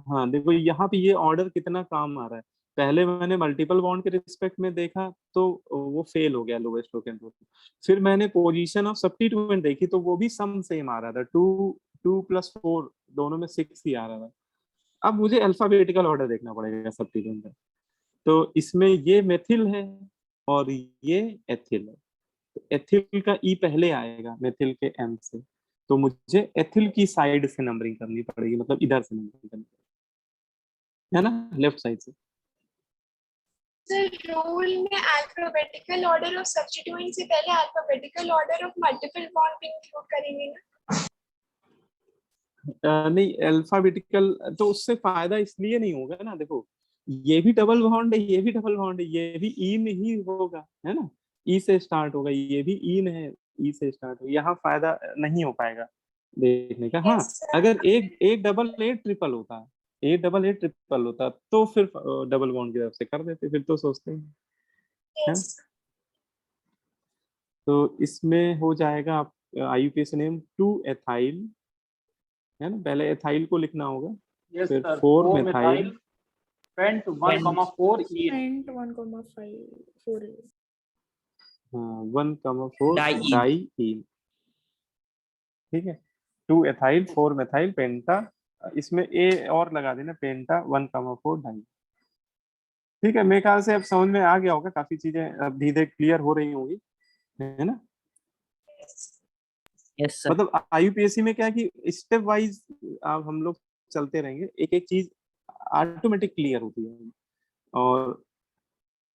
हाँ देखो यहाँ पे ये ऑर्डर कितना काम आ रहा है। पहले मैंने मल्टीपल बॉन्ड के रिस्पेक्ट में देखा तो वो फेल हो गया लोवेस्ट टोकन रूल। फिर मैंने पोजीशन ऑफ सब्स्टिट्यूएंट देखी तो वो भी सम सेम आ रहा था, 2 + 4 दोनों में 6 ही आ रहा था। अब मुझे अल्फाबेटिकल ऑर्डर देखना पड़ेगा सब्स्टिट्यूएंट का। तो इसमें ये मेथिल है और ये एथिल है, तो एथिल का ई पहले आएगा मेथिल के एम से, तो मुझे एथिल की साइड से नंबरिंग करनी पड़ेगी, मतलब इधर से नंबरिंग करनी पड़ेगी, है ना, लेफ्ट साइड से। सर रूल में अल्फाबेटिकल ऑर्डर ऑफ सब्स्टिट्यूएंट से पहले alphabetical order of multiple bond भी इंक्लूड करेंगे ना? नहीं अल्फाबेटिकल तो उससे फायदा इसलिए नहीं होगा ना, देखो ये भी डबल बॉन्ड है, ये भी डबल बॉन्ड है, ये भी इन ही होगा, है ना, ई से स्टार्ट होगा, ये भी इन है, ई से स्टार्ट होगा, यहाँ फायदा नहीं हो पाएगा देखने का। हाँ अगर एक डबल ए ट्रिपल होता, ए डबल ए ट्रिपल होता तो फिर डबल बॉन्ड की तरफ से कर देते, फिर तो सोचते हैं, है ना। तो इसमें हो जाएगा आप IUPAC नेम 2 एथाइल, है ना, पहले एथाइल को लिखना होगा, यस फिर सर, 4 4 मेथाइल, मिथाइल पेंट 1,4 ईन। पेंट 1,5 4 हाँ 1,4 डाई डाईईन, ठीक है, 2 एथाइल 4 मेथाइल पेंटा, इसमें ए और लगा देना, पेंटा 1,4 डाई। ठीक है, मेरे ख्याल से अब समझ में आ गया होगा, काफी चीजें अब धीरे क्लियर हो रही होंगी, है ना। Yes sir. मतलब IUPAC में क्या है कि स्टेप वाइज अब हम लोग चलते रहेंगे, एक एक चीज ऑटोमेटिक क्लियर होती है, और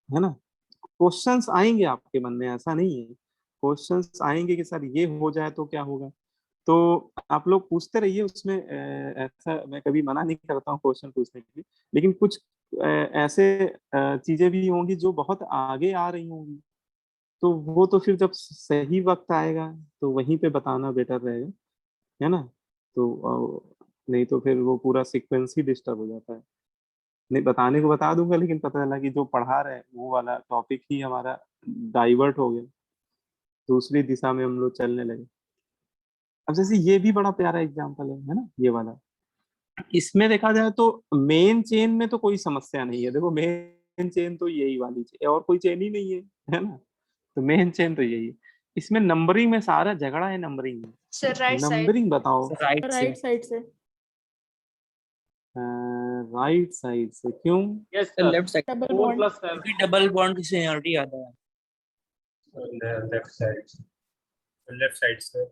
है ना, क्वेश्चंस आएंगे आपके मन में, ऐसा नहीं है, क्वेश्चंस आएंगे कि सर ये हो जाए तो क्या होगा, तो आप लोग पूछते रहिए उसमें, ऐसा मैं कभी मना नहीं करता हूँ क्वेश्चन पूछने के लिए, लेकिन कुछ ऐसे चीजें भी होंगी जो बहुत आगे आ रही होंगी, तो वो तो फिर जब सही वक्त आएगा तो वहीं पे बताना बेटर रहेगा, है ना। तो नहीं तो फिर वो पूरा सीक्वेंस ही डिस्टर्ब हो जाता है। नहीं बताने को बता दूंगा, लेकिन पता चला कि जो पढ़ा रहे हैं वो वाला टॉपिक ही हमारा डाइवर्ट हो गया, दूसरी दिशा में हम लोग चलने लगे। अब जैसे ये भी बड़ा प्यारा एग्जाम्पल है ना, ये वाला, इसमें देखा जाए तो मेन चेन में तो कोई समस्या नहीं है, देखो मेन चेन तो यही वाली चेन, और कोई चेन ही नहीं है ना, तो मेन चेन तो यही है। इसमें नंबरिंग में सारा झगड़ा है, नंबरिंग में। Sir right side. नंबरिंग बताओ। राइट साइड से राइट साइड से क्यों? Yes sir, left side, double 4 bond + 7। क्योंकि डबल बॉन्ड की सीनियरिटी आता है। लेफ्ट साइड, लेफ्ट साइड से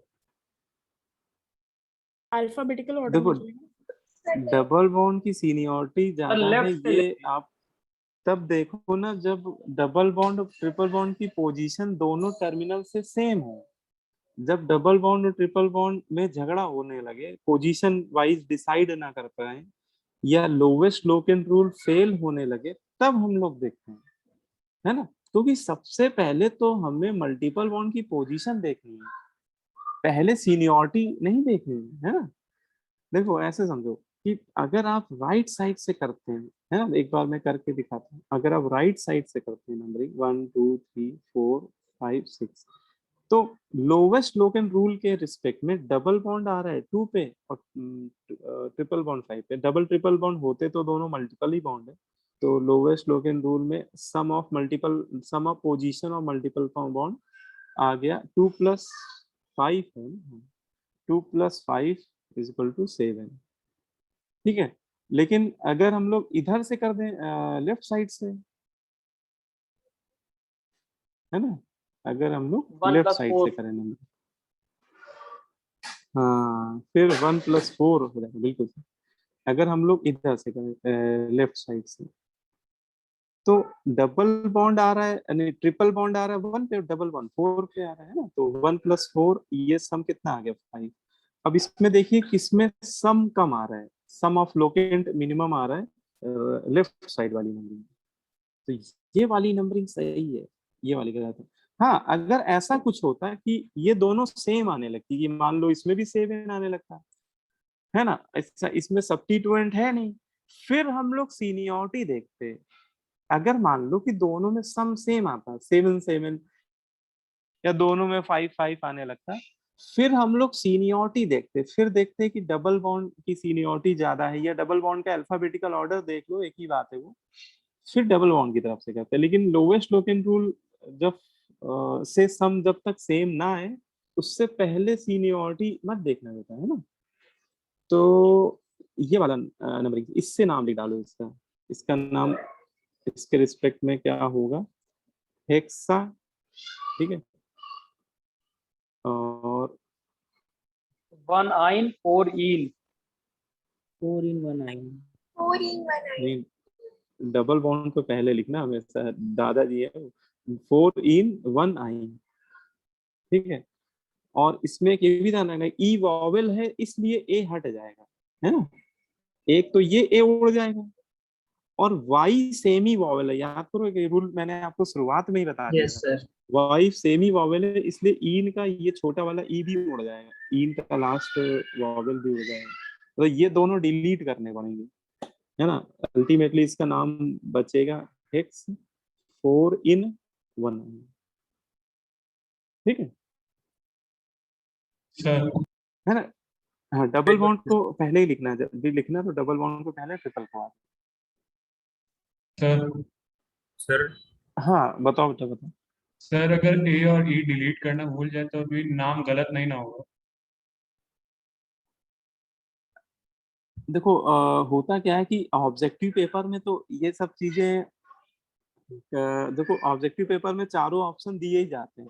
अल्फाबेटिकल ऑर्डर देखो में डबल बॉन्ड की सीनियरिटी ज्यादा है, लेफ्ट से ये आप तब देखो ना जब डबल बॉन्ड और ट्रिपल बॉन्ड की पोजीशन दोनों टर्मिनल से सेम हो। जब डबल बॉन्ड और ट्रिपल बॉन्ड में झगड़ा होने लगे, पोजीशन वाइज डिसाइड ना कर पाए, या लोवेस्ट लोकेन रूल फेल होने लगे, तब हम लोग देखते हैं, है ना। क्योंकि सबसे पहले तो हमें मल्टीपल बॉन्ड की पोजीशन देखनी है, पहले सीनियरिटी नहीं देखनी है ना। देखो ऐसे समझो कि अगर आप राइट साइड से करते हैं, है ना, एक बार मैं करके दिखाता हूँ, अगर आप राइट साइड से करते हैं नंबरिंग 1 2 3 4 5 6, तो लोवेस्ट लोकेन रूल के रिस्पेक्ट में डबल बॉन्ड आ रहा है 2 पे और ट्रिपल बॉन्ड 5 पे। डबल ट्रिपल बॉन्ड होते तो दोनों मल्टीपल ही बॉन्ड है, तो लोवेस्ट लोकेन रूल में सम ऑफ पोजीशन और मल्टीपल बॉन्ड आ गया, 2 + 5 है, 2 + 5 = 7, ठीक है। लेकिन अगर हम लोग इधर से कर दें लेफ्ट साइड से, है ना, अगर हम लोग 1 लेफ्ट + साइड 4। से करें नंबर, हाँ फिर 1 + 4 हो जाएगा, बिल्कुल। अगर हम लोग इधर से करें लेफ्ट साइड से, तो डबल बॉन्ड आ रहा है, यानी ट्रिपल बॉन्ड आ रहा है 1 पे, डबल बॉन्ड 4 पे आ रहा है ना, तो 1 + 4 ये सम कितना आ गया 5। अब इसमें देखिए किसमें सम कम आ रहा है, सम ऑफ लोकेंट मिनिमम आ रहा है, लेफ्ट साइड वाली नंबरिंग। तो ये वाली नंबरिंग सही है, ये वाली गलत है। हाँ, अगर ऐसा कुछ होता है कि ये दोनों सेम आने लगती, कि मान लो इसमें भी सेम आने लगता है ना, ऐसा इसमें सब्स्टिट्यूएंट है नहीं, फिर हम लोग सीनियरिटी देखते हैं। अगर मान लो कि दोनों में सम सेम आता, 7 7 या दोनों में 5 5 आने लगता, फिर हम लोग सीनियरिटी देखते, फिर देखते कि डबल बॉन्ड की सीनियरिटी ज्यादा है, या डबल बॉन्ड का अल्फाबेटिकल ऑर्डर देख लो, एक ही बात है वो, फिर डबल बॉन्ड की तरफ से करते हैं। लेकिन लोवेस्ट लोकेन रूल जब से सम जब तक सेम ना है, उससे पहले सीनियरिटी मत देखना देता है ना। तो ये वाला नंबरिंग, इससे नाम लिख डालो इसका, इसका नाम इसके रिस्पेक्ट में क्या होगा, हेक्सा, ठीक है। और 1 आइन 4 इन 4 in 1 i। 4 in 1 i। नहीं, डबल बॉन्ड को पहले लिखना हमेशा, दादाजी है। 4 in 1 आई, ठीक है। और इसमें एक ये भी ध्यान रखना, ई वॉवेल है इसलिए ए हट जाएगा, है ना, एक तो ये ए उड़ जाएगा, और वाई सेमी वॉवेल है, याद करो कि रूल मैंने आपको शुरुआत में ही बता दिया यस था। सर। वाई सेमी वॉवेल है, इसलिए ईन का ये छोटा वाला ई भी उड़ जाएगा, ईन का लास्ट वॉवेल भी उड़ जाएगा, तो ये दोनों डिलीट करने पड़ेंगे, है ना। अल्टीमेटली इसका नाम बचेगा हेक्स 4 in 1, ठीक है, सर है ना। हाँ, डबल बॉन्ड को पहले ही लिखना है, जब भी लिखना तो डबल बॉन्ड को पहले, ट्रिपल को बाद। सर सर हाँ बताओ बेटा, बताओ। सर अगर ए और ई डिलीट करना भूल जाए तो भी नाम गलत नहीं ना होगा? देखो होता क्या है कि ऑब्जेक्टिव पेपर में तो ये सब चीजें देखो ऑब्जेक्टिव पेपर में चारों ऑप्शन दिए ही जाते हैं,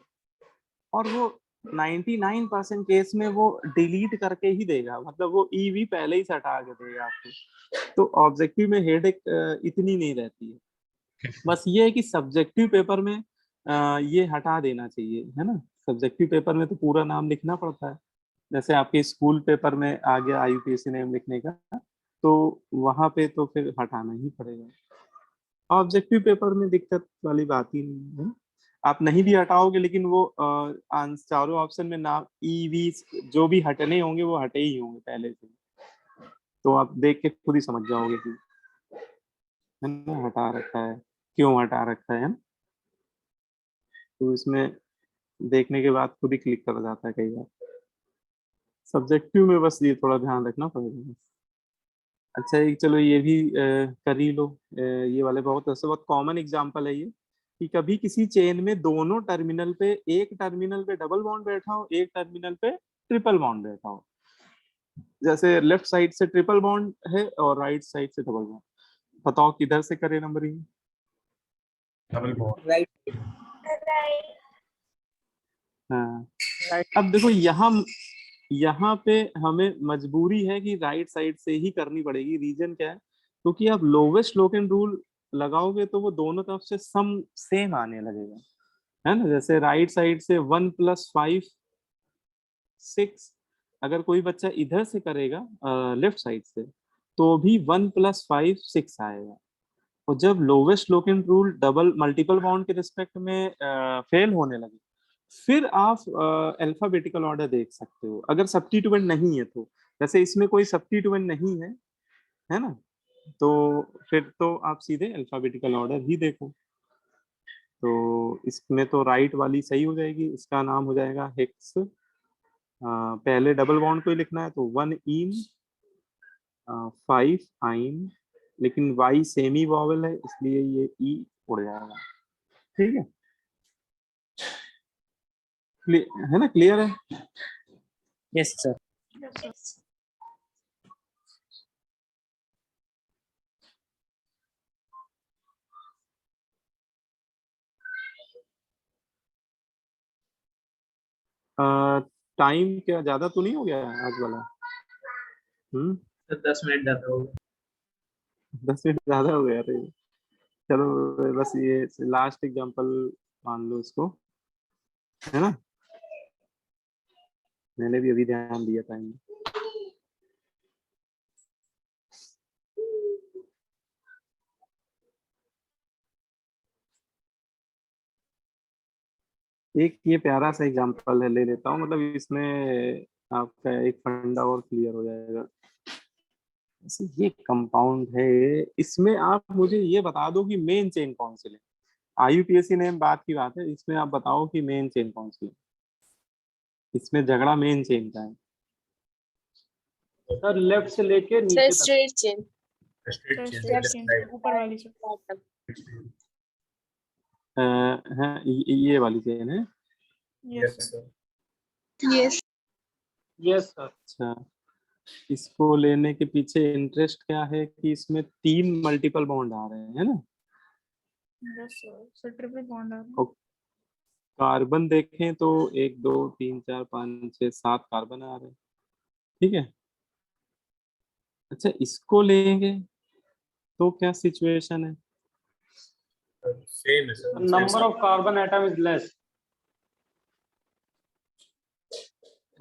और वो 99% केस में वो डिलीट करके ही देगा, मतलब वो ईवी पहले ही से हटा के देगा आपको। तो ऑब्जेक्टिव में हेडेक इतनी नहीं रहती है। बस ये है कि सब्जेक्टिव पेपर में ये हटा देना चाहिए, है ना। सब्जेक्टिव पेपर में तो पूरा नाम लिखना पड़ता है, जैसे आपके स्कूल पेपर में आ गया IUPAC नेम लिखने का, तो वहां पे तो फिर हटाना ही पड़ेगा। ऑब्जेक्टिव पेपर में दिक्कत वाली बात ही नहीं है, आप नहीं भी हटाओगे लेकिन वो चारों ऑप्शन में नाम ईवी जो भी हटने होंगे वो हटे ही होंगे पहले से, तो आप देख के खुद ही समझ जाओगे कि है ना हटा रखा है, क्यों हटा रखा है ना? तो इसमें देखने के बाद खुद ही क्लिक कर जाता है कई बार। सब्जेक्टिव में बस ये थोड़ा ध्यान रखना पड़ेगा। अच्छा एक चलो ये भी कर ही लो, ये वाले बहुत ऐसे बहुत कॉमन एग्जांपल है ये, कि कभी किसी चेन में दोनों टर्मिनल पे, एक टर्मिनल पे डबल बॉन्ड बैठा हो, एक टर्मिनल पे ट्रिपल बॉन्ड बैठा हो। जैसे लेफ्ट साइड से ट्रिपल बॉन्ड है और राइट साइड से डबल बॉन्ड, बताओ किधर से करे नंबरिंग? Double bond. राइट। हाँ, अब देखो यहाँ पे हमें मजबूरी है कि राइट साइड से ही करनी पड़ेगी। रीजन क्या है? क्योंकि आप लोवेस्ट लोकेन रूल लगाओगे तो वो दोनों तरफ से सम सेम आने लगेगा, है ना। जैसे राइट साइड से 1 + 5 6, अगर कोई बच्चा इधर से करेगा लेफ्ट साइड से, तो भी 1 + 5 6 आएगा। और जब lowest Loken rule double multiple bound के रिस्पेक्ट में फेल होने लगे, फिर आप अल्फाबेटिकल ऑर्डर देख सकते हो, अगर सब्स्टिट्यूएंट नहीं है तो। जैसे इसमें कोई सब्स्टिट्यूएंट नहीं है ना, तो फिर तो आप सीधे अल्फाबेटिकल ऑर्डर ही देखो। तो इसमें तो राइट वाली सही हो जाएगी, इसका नाम हो जाएगा हेक्स। पहले डबल बॉन्ड को ही लिखना है तो 1 in 5 आइन, लेकिन वाई सेमी वॉवेल है इसलिए ये ई उड़ जाएगा, ठीक है। है ना, क्लियर है? Yes sir. टाइम क्या ज्यादा तो नहीं हो गया आज वाला? 10 मिनट ज्यादा होगा। 10 मिनट ज्यादा हो गया? अरे चलो बस ये लास्ट एग्जांपल मान लो इसको, है ना। मैंने भी अभी ध्यान दिया टाइम। एक ये प्यारा सा एग्जांपल है, ले लेता हूँ, मतलब इसमें आपका एक फंडा और क्लियर हो जाएगा। जैसे ये कंपाउंड है, इसमें आप मुझे ये बता दो कि मेन चेन कौन सी ले। IUPAC ने बात की बात है, इसमें आप बताओ कि मेन चेन कौन सी है, इसमें झगड़ा मेन चेन का है। सर लेफ्ट से लेके नीचे तक। Straight chain. स्ट्रेट चेन ऊपर वाली से। हाँ, ये वाली चेन है। Yes yes yes sir. अच्छा, इसको लेने के पीछे इंटरेस्ट क्या है कि इसमें 3 मल्टीपल बॉन्ड आ रहे हैं, है ना। यस सर ट्रिपल बॉन्ड है। और कार्बन देखें तो 1 2 3 4 5 6 7 कार्बन आ रहे हैं, ठीक है। अच्छा, इसको लेंगे तो क्या सिचुएशन है? सेम है sir. Number of carbon atom is less,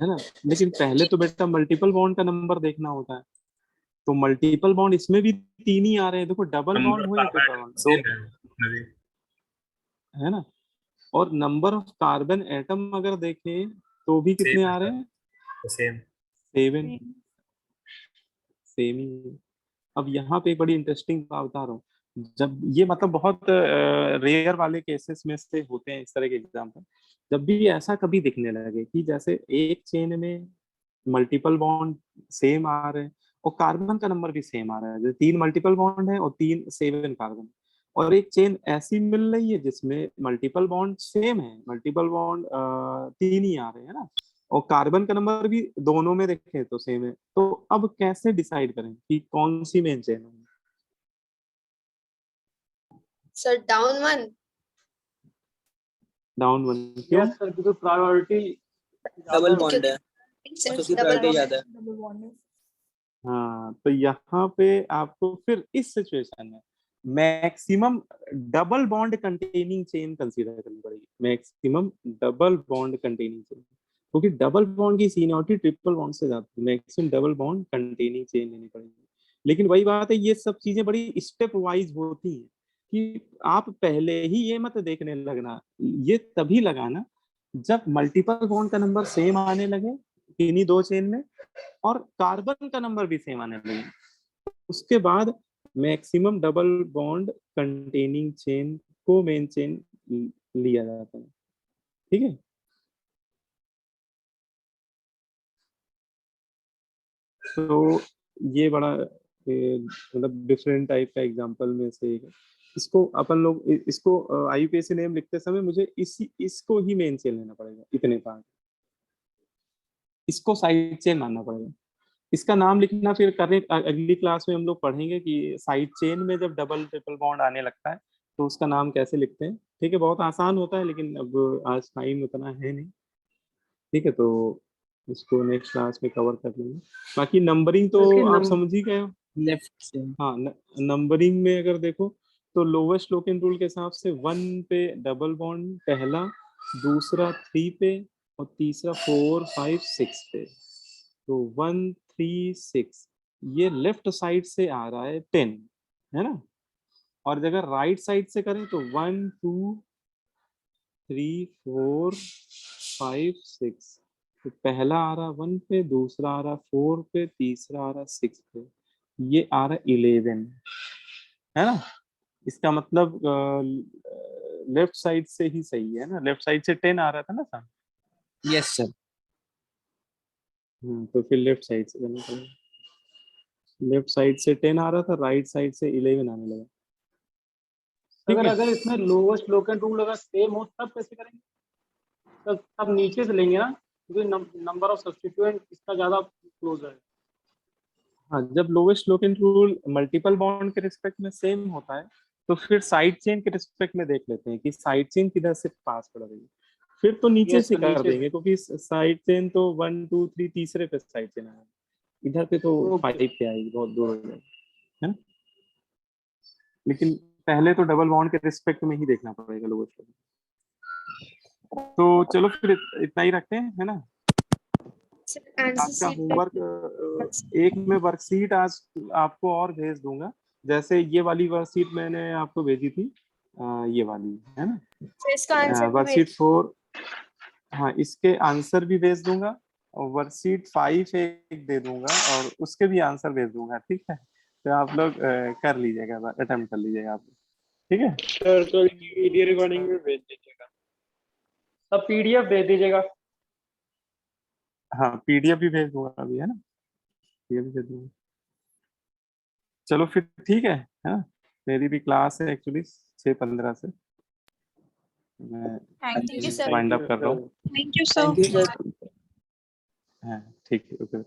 है ना। लेकिन पहले तो बेटा मल्टीपल बॉन्ड का नंबर देखना होता है, तो मल्टीपल बॉन्ड इसमें भी 3 ही आ रहे हैं। देखो डबल बॉन्ड हो या ट्रिपल बॉन्ड, दो, है ना। और नंबर ऑफ कार्बन एटम अगर देखें तो भी कितने आ रहे हैं? सेम 7, सेम ही है। अब यहाँ पे एक बड़ी इंटरेस्टिंग बात बता रहा हूँ, जब ये मतलब बहुत रेयर वाले केसेस में से होते हैं इस तरह के एग्जाम्पल, जब भी ऐसा कभी दिखने लगे कि जैसे एक चेन में मल्टीपल बॉन्ड सेम आ रहे हैं और कार्बन का नंबर भी सेम आ रहा है, जैसे 3 मल्टीपल बॉन्ड है और 7 कार्बन, और एक चेन ऐसी मिल रही है जिसमें मल्टीपल बॉन्ड सेम है, मल्टीपल बॉन्ड 3 ही आ रहे हैं ना, और कार्बन का नंबर भी दोनों में देखें तो सेम है, तो अब कैसे डिसाइड करें कि कौन सी मेन चेन है? Sir down 1। डाउन 1 क्यों? यस सर क्योंकि प्रायोरिटी डबल बॉन्ड है सर तो उसकी डबल प्रायोरिटी ज्यादा है। डबल बॉन्ड है। हाँ, तो यहाँ पे आपको फिर इस सिचुएशन में maximum double bond containing chain consider करनी पड़ेगी, maximum double bond containing chain, क्योंकि डबल बॉन्ड की सीनियरिटी ट्रिपल बॉन्ड से ज्यादा है, maximum double bond containing chain लेनी पड़ेगी। लेकिन वही बात है, ये सब चीजें बड़ी स्टेप वाइज होती हैं कि आप पहले ही ये मत देखने लगना, ये तभी लगाना जब मल्टीपल बॉन्ड का नंबर सेम आने लगे किन्हीं 2 चेन में और कार्बन का नंबर भी सेम आने लगे, उसके बाद maximum double bond containing chain को मेन चेन लिया जाता है, ठीक है। तो ये बड़ा मतलब डिफरेंट टाइप का एग्जांपल में से एक है। इसको अपन लोग इसको IUPAC नेम लिखते समय मुझे इसको ही मेन चेन लेना पड़ेगा, इतने पार्ट, इसको साइड चेन मानना पड़ेगा। इसका नाम लिखना फिर करने अगली क्लास में हम लोग पढ़ेंगे कि साइड चेन में जब डबल ट्रिपल बॉन्ड आने लगता है तो उसका नाम कैसे लिखते हैं, ठीक है। बहुत आसान होता है लेकिन अब आज टाइम उतना है नहीं, ठीक है, तो इसको नेक्स्ट क्लास में कवर कर लेंगे। बाकी नंबरिंग तो आप समझ ही गए हो। लेफ्ट से हाँ, नंबरिंग में अगर देखो तो लोवेस्ट लोकेन रूल के हिसाब से 1 पे डबल बॉन्ड पहला, दूसरा 3 पे और तीसरा 4 5 6 पे, तो 1 3 6 ये लेफ्ट साइड से आ रहा है 10, है ना। और अगर राइट साइड से करें तो 1 2 3 4 5 6, तो पहला आ रहा 1 पे, दूसरा आ रहा 4 पे, तीसरा आ रहा 6 पे, ये आ रहा 11, है ना। इसका मतलब लेफ्ट साइड से ही सही है ना, लेफ्ट साइड से 10 आ रहा था ना सर। Yes sir. तो फिर लेफ्ट साइड से करना पड़ेगा, लेफ्ट साइड से 10 आ रहा था, राइट साइड से 11 आने लगा। अगर इसमें लोवेस्ट लोकेन रूल अगर सेम हो तब कैसे करेंगे? तब नीचे से लेंगे ना, क्योंकि नंबर ऑफ सब्स्टिट्यूएंट इसका ज्यादा क्लोज है। हाँ, जब lowest Loken rule multiple bond के रिस्पेक्ट में सेम होता है तो फिर साइड चेन के रिस्पेक्ट में देख लेते हैं कि साइड चेन किधर से पास पड़ रही है, फिर तो नीचे से कर देंगे क्योंकि साइड चेन तो 1 2 3 तीसरे पे साइड चेन आएगा, इधर पे तो 5 पे आएगी, बहुत दूर हो जाएगी, है ना। लेकिन पहले तो डबल बॉन्ड के रिस्पेक्ट में ही देखना पड़ेगा लोवेस्ट। तो चलो फिर इतना ही रखते हैं, है ना। आज का होमवर्क एक में वर्कशीट आज आपको और भेज दूंगा, जैसे ये वाली वर्कशीट मैंने आपको भेजी थी, ये वाली है ना, इसका आंसर वर्कशीट 4 हाँ, इसके आंसर भी भेज दूंगा और वर्कशीट 5 एक दे दूंगा और उसके भी आंसर भेज दूंगा, ठीक है। तो आप लोग कर लीजिएगा, अटेम्प्ट कर लीजिएगा आप, ठीक है। सर तो वीडियो रिकॉर्डिंग भी भेज दीजिएगा, सब PDF भेज दीजिएगा। हाँ, PDF भी भेज दूंगा अभी, है ना, PDF भी भेज दूंगा। चलो फिर ठीक है ना, मेरी भी क्लास है एक्चुअली 6:15 से, मैं thank you sir. Wind up कर रहा हूँ। Thank you sir. Thank you sir. हाँ ठीक है, ओके।